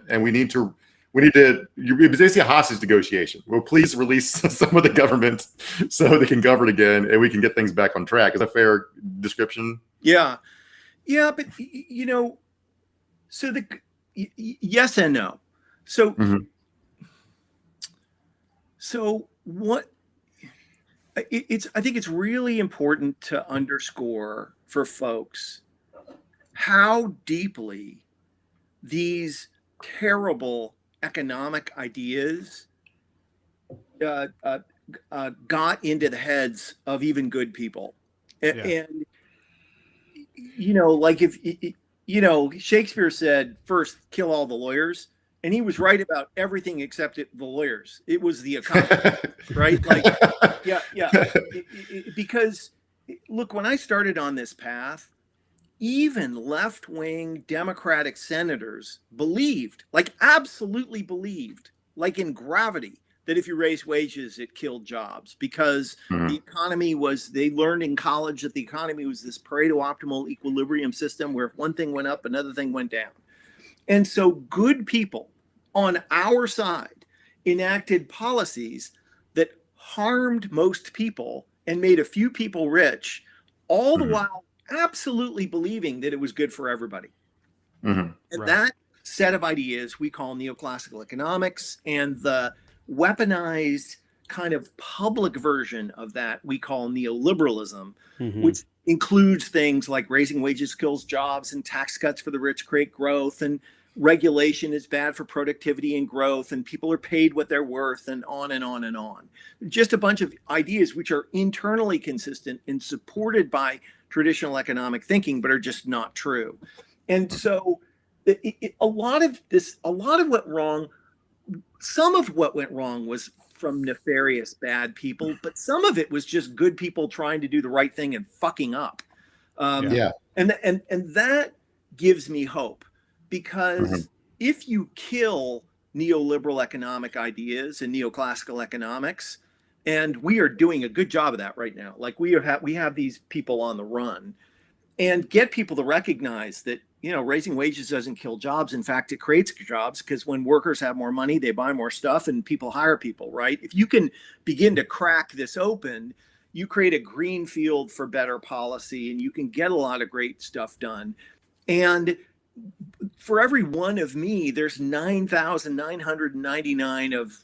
S2: and we need to. It's basically a hostage negotiation. Well, please release some of the government so they can govern again and we can get things back on track. Is that a fair description?
S10: Yeah. Yeah. But, so yes and no. So, so what I think it's really important to underscore for folks how deeply these terrible economic ideas got into the heads of even good people. And if Shakespeare said first kill all the lawyers, and he was right about everything except the lawyers. It was the economy, right? Because look, when I started on this path, even left-wing Democratic senators absolutely believed, like in gravity, that if you raise wages, it killed jobs because the economy they learned in college that the economy was this Pareto optimal equilibrium system where if one thing went up, another thing went down. And so good people on our side enacted policies that harmed most people and made a few people rich, all the while absolutely believing that it was good for everybody. And that set of ideas we call neoclassical economics, and the weaponized kind of public version of that we call neoliberalism, which includes things like raising wages kills jobs and tax cuts for the rich create growth, and regulation is bad for productivity and growth, and people are paid what they're worth, and on and on and on. Just a bunch of ideas which are internally consistent and supported by traditional economic thinking, but are just not true. And so a lot of what wrong, some of what went wrong was from nefarious bad people, but some of it was just good people trying to do the right thing and fucking up. And that gives me hope, because if you kill neoliberal economic ideas and neoclassical economics, and we are doing a good job of that right now. Like we have these people on the run, and get people to recognize that, raising wages doesn't kill jobs. In fact, it creates jobs, because when workers have more money, they buy more stuff and people hire people, right? If you can begin to crack this open, you create a green field for better policy, and you can get a lot of great stuff done. And for every one of me, there's 9,999 of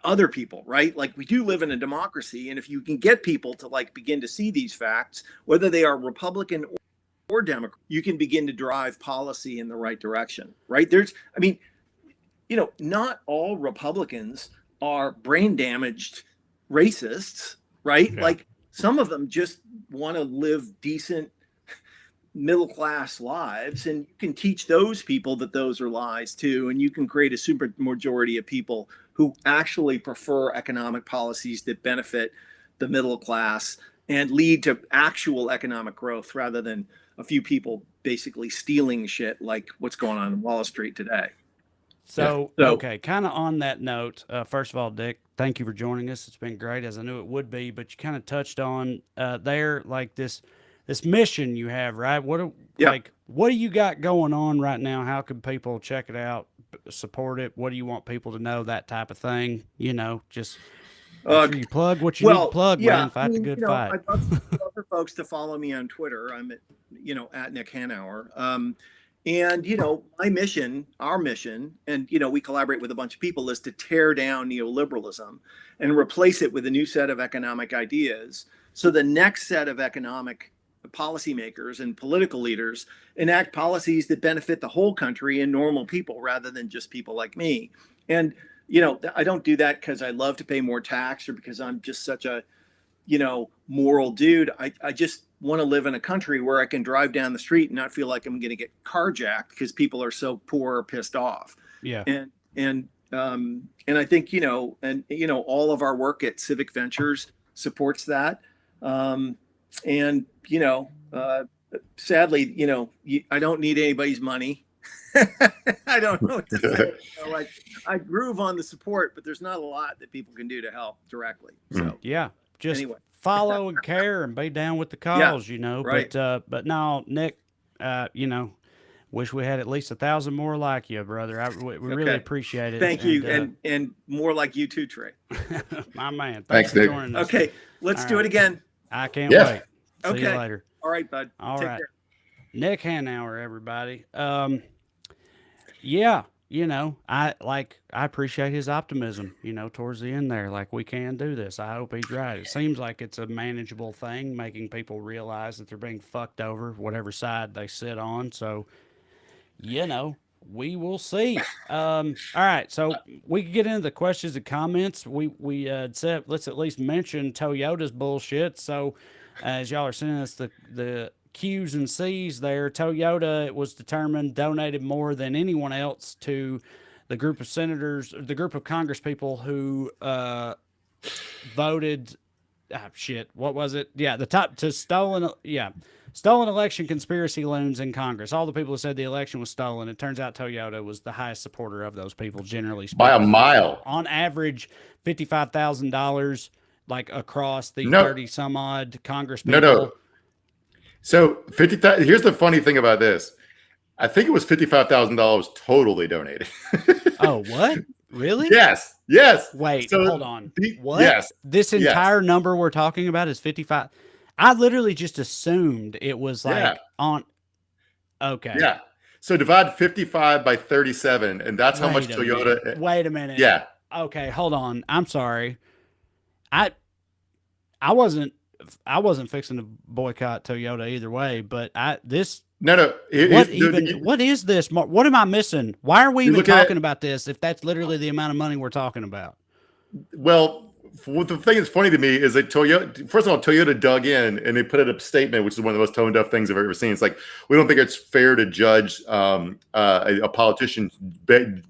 S10: other people, right? Like, we do live in a democracy, and if you can get people to begin to see these facts, whether they are Republican or or Democrat, you can begin to drive policy in the right direction, right? Not all Republicans are brain damaged racists, right?
S1: Yeah.
S10: Like some of them just want to live decent middle class lives, and you can teach those people that those are lies too, and you can create a super majority of people who actually prefer economic policies that benefit the middle class and lead to actual economic growth rather than a few people basically stealing shit like what's going on in Wall Street today.
S1: So okay, kind of on that note, first of all, Dick, thank you for joining us. It's been great, as I knew it would be, but you kind of touched on there, like this mission you have, right? What do you got going on right now? How can people check it out, support it? What do you want people to know, that type of thing? Just make sure you plug what you need to plug, man. Fight the good fight.
S10: I'd love for folks to follow me on Twitter. I'm at Nick Hanauer. And, our mission, and, we collaborate with a bunch of people, is to tear down neoliberalism and replace it with a new set of economic ideas. So the next set of economic policymakers and political leaders enact policies that benefit the whole country and normal people rather than just people like me. And, I don't do that because I love to pay more tax or because I'm just such a, moral dude. I just want to live in a country where I can drive down the street and not feel like I'm going to get carjacked because people are so poor or pissed off.
S1: Yeah.
S10: And I think, all of our work at Civic Ventures supports that. Sadly, I don't need anybody's money. I don't know what to say. I groove on the support, but there's not a lot that people can do to help directly. So
S1: yeah, just
S10: anyway.
S1: follow and care and be down with the cause,
S10: right.
S1: But no, Nick, wish we had at least 1,000 more like you, brother. We really appreciate it.
S10: Thank you. And more like you too, Trey.
S1: My man.
S2: Thanks
S1: for
S2: Nick.
S1: joining us.
S10: Okay. Let's do it again.
S1: I can't wait.
S10: Okay.
S1: See you later.
S10: All right, bud.
S1: All
S10: Take
S1: right.
S10: care.
S1: Nick Hanauer, everybody. Yeah, I appreciate his optimism, towards the end there. Like, we can do this. I hope he's right. It seems like it's a manageable thing, making people realize that they're being fucked over, whatever side they sit on. So, we will see. All right, so we can get into the questions and comments. We said let's at least mention Toyota's bullshit. So, as y'all are sending us the Q's and C's there, Toyota, it was determined, donated more than anyone else to the group of senators, the group of Congress people who voted. What was it? Yeah, the top to stolen election conspiracy loons in Congress. All the people who said the election was stolen. It turns out Toyota was the highest supporter of those people, generally speaking.
S2: By a mile.
S1: On average, $55,000, like across the 30 some odd Congress people.
S2: No. So here's the funny thing about this. I think it was $55,000 total they donated.
S1: Oh, what? Really?
S2: Yes.
S1: Wait,
S2: so
S1: hold on. What?
S2: Yes.
S1: This entire number we're talking about is 55. I literally just assumed it was like on. Okay.
S2: Yeah. So divide 55 by 37, and that's how much Toyota.
S1: Wait a minute.
S2: Yeah.
S1: Okay, hold on. I'm sorry. I wasn't fixing to boycott Toyota either way, but
S2: No.
S1: What is this? What am I missing? Why are we even talking about this if that's literally the amount of money we're talking about?
S2: Well, the thing that's funny to me is that Toyota dug in and they put out a statement, which is one of the most tone-deaf things I've ever seen. It's like, we don't think it's fair to judge a politician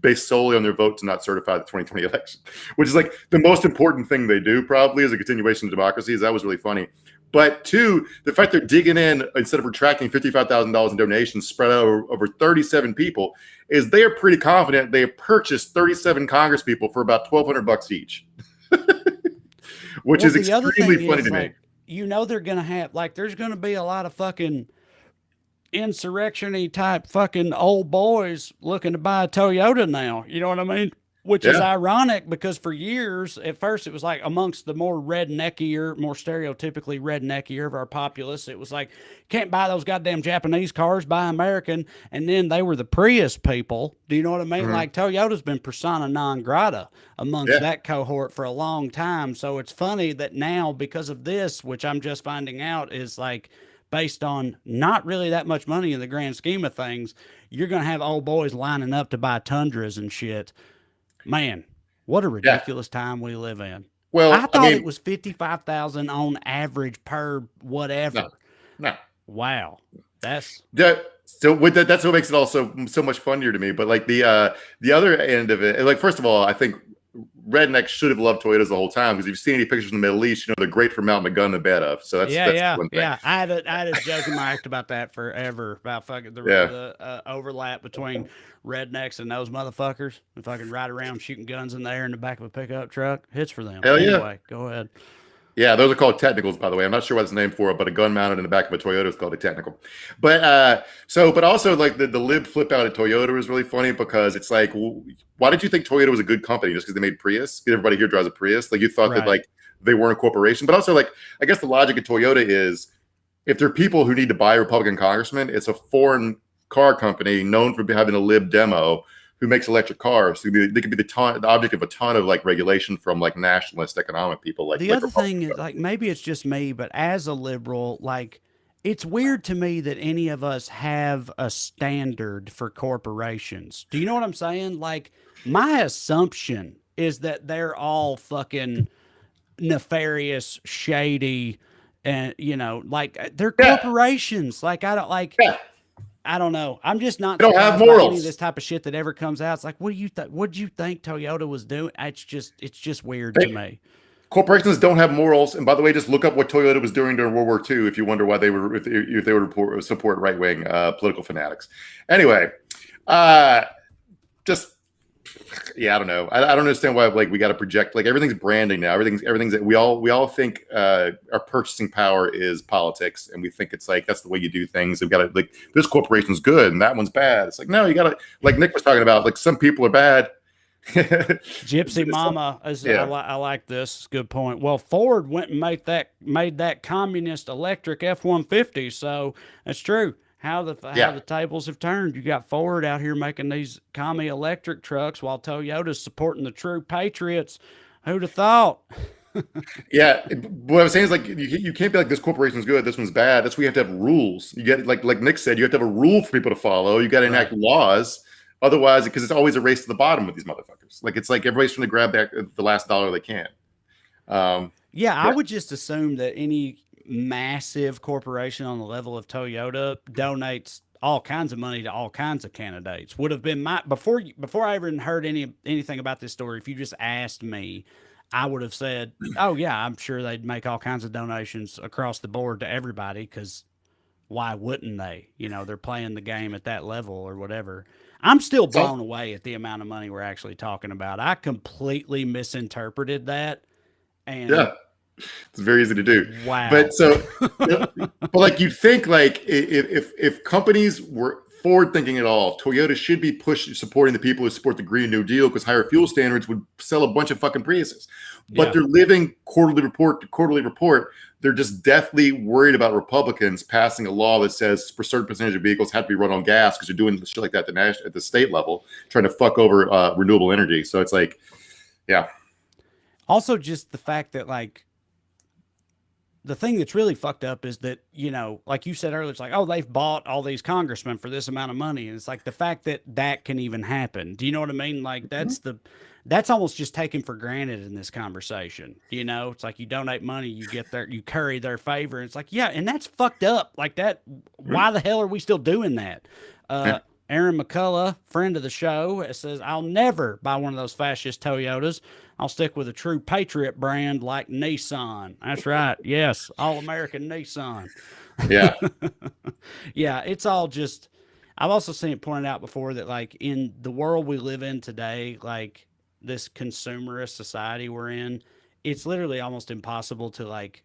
S2: based solely on their vote to not certify the 2020 election, which is like the most important thing they do probably as a continuation of democracy. That was really funny. But two, the fact they're digging in instead of retracting $55,000 in donations spread out over 37 people is they are pretty confident they have purchased 37 Congress people for about $1,200 each. Which is extremely funny to me.
S1: They're going to have, there's going to be a lot of fucking insurrection-y type fucking old boys looking to buy a Toyota now. You know what I mean? Which is ironic because for years, at first, it was like amongst the more redneckier, more stereotypically redneckier of our populace, it was like, can't buy those goddamn Japanese cars, buy American. And then they were the Prius people. Do you know what I mean? Mm-hmm. Like Toyota's been persona non grata amongst that cohort for a long time. So it's funny that now, because of this, which I'm just finding out, is like based on not really that much money in the grand scheme of things, you're going to have old boys lining up to buy Tundras and shit. Man, what a ridiculous time we live in.
S2: Well,
S1: I thought it was 55,000 on average per whatever.
S2: No.
S1: Wow. That's
S2: so with that, that's what makes it all so much funnier to me. But like the other end of it, like first of all, I think rednecks should have loved Toyotas the whole time, because if you've seen any pictures from the Middle East, you know they're great for mounting a gun in the bed of. So that's one thing.
S1: Yeah. I had a joke in my act about that forever, about fucking the overlap between rednecks and those motherfuckers. If I can ride around shooting guns in the air in the back of a pickup truck, hits for them.
S2: Hell yeah.
S1: Anyway, go ahead.
S2: Yeah, those are called technicals, by the way. I'm not sure what it's named for, but a gun mounted in the back of a Toyota is called a technical. But but also like the lib flip out at Toyota is really funny, because it's like, why did you think Toyota was a good company just because they made Prius? Everybody here drives a Prius. Like you thought that like they weren't a corporation, but also like I guess the logic of Toyota is if there are people who need to buy a Republican congressman, it's a foreign car company known for having a lib demo who makes electric cars. So they could be the object of a ton of like regulation from like nationalist economic people. Like
S1: the other thing is like, maybe it's just me, but as a liberal, like it's weird to me that any of us have a standard for corporations. Do you know what I'm saying? Like my assumption is that they're all fucking nefarious, shady, and you know, like they're corporations. Like I don't like. I don't know. I'm just not.
S2: They don't have morals.
S1: Any of this type of shit that ever comes out. It's like, what do you think Toyota was doing? It's just weird to me.
S2: Corporations don't have morals. And by the way, just look up what Toyota was doing during World War II if you wonder why they were if they would support right wing political fanatics. Anyway, just. Yeah, I don't know. I don't understand why like we got to project like everything's branding now. Everything's that we all think our purchasing power is politics, and we think it's like that's the way you do things. We've got to like this corporation's good and that one's bad. It's like no, you got to like Nick was talking about. Like some people are bad.
S1: Gypsy Mama, I like this. Good point. Well, Ford went and made that communist electric F-150, so that's true. How the tables have turned. You got Ford out here making these commie electric trucks while Toyota's supporting the true patriots. Who'd have thought?
S2: Yeah, what I'm saying is like you can't be like this corporation's good, this one's bad. That's why you have to have rules. You get like Nick said, you have to have a rule for people to follow. You got to enact laws, otherwise, because it's always a race to the bottom with these motherfuckers. Like it's like everybody's trying to grab back the last dollar they can.
S1: I would just assume that any massive corporation on the level of Toyota donates all kinds of money to all kinds of candidates. Would have been my before I even heard anything about this story. If you just asked me, I would have said, "Oh yeah, I'm sure they'd make all kinds of donations across the board to everybody." Because why wouldn't they? You know, they're playing the game at that level or whatever. I'm still blown away at the amount of money we're actually talking about. I completely misinterpreted that, and
S2: it's very easy to do.
S1: Wow.
S2: But so, but like you'd think like if companies were forward thinking at all, Toyota should be supporting the people who support the Green New Deal, because higher fuel standards would sell a bunch of fucking Priuses. But they're living quarterly report to quarterly report. They're just deathly worried about Republicans passing a law that says a certain percentage of vehicles have to be run on gas, because they're doing shit like that at the state level, trying to fuck over renewable energy. So it's like, yeah.
S1: Also, just the fact that like, the thing that's really fucked up is that, you know, like you said earlier, it's like, oh, they've bought all these congressmen for this amount of money. And it's like the fact that that can even happen. Do you know what I mean? Like that's almost just taken for granted in this conversation. You know, it's like you donate money, you curry their favor. And it's like, yeah, and that's fucked up like that. Why the hell are we still doing that? Aaron McCullough, friend of the show, says, I'll never buy one of those fascist Toyotas. I'll stick with a true patriot brand like Nissan. That's right. Yes. All-American Nissan.
S2: Yeah.
S1: Yeah. It's all just, I've also seen it pointed out before that like in the world we live in today, like this consumerist society we're in, it's literally almost impossible to like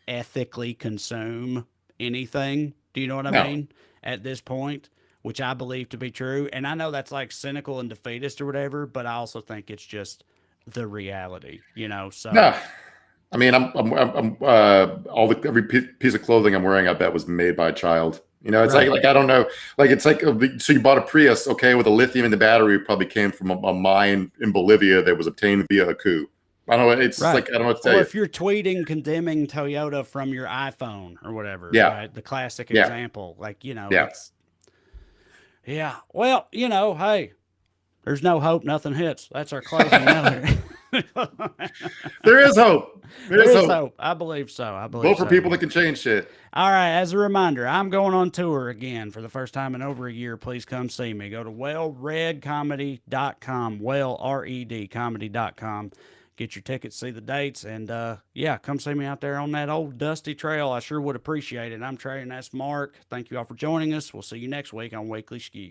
S1: ethically consume anything. Do you know what I mean? At this point, which I believe to be true. And I know that's like cynical and defeatist or whatever, but I also think it's just the reality, you know? So
S2: no, I mean, every piece of clothing I'm wearing, I bet was made by a child. You know, it's like I don't know, like it's like so you bought a Prius, okay, with a lithium in the battery, probably came from a mine in Bolivia that was obtained via a coup. I don't know. It's
S1: Right.
S2: like I don't know what to tell
S1: Or
S2: you.
S1: if you're tweeting condemning Toyota from your iPhone or whatever,
S2: Yeah.
S1: right? The classic
S2: Yeah.
S1: example. Like, you know,
S2: Yeah.
S1: it's yeah. Well, you know, hey, there's no hope, nothing hits. That's our closing note.
S2: There is hope.
S1: There
S2: There is
S1: is
S2: hope.
S1: hope. I believe so. I believe
S2: Vote for
S1: so.
S2: people that can change shit.
S1: All right. As a reminder, I'm going on tour again for the first time in over a year. Please come see me. Go to wellredcomedy.com. Well, R-E-D, comedy.com. Get your tickets, see the dates, and yeah, come see me out there on that old dusty trail. I sure would appreciate it. I'm Trey, and that's Mark. Thank you all for joining us. We'll see you next week on Weekly Skews.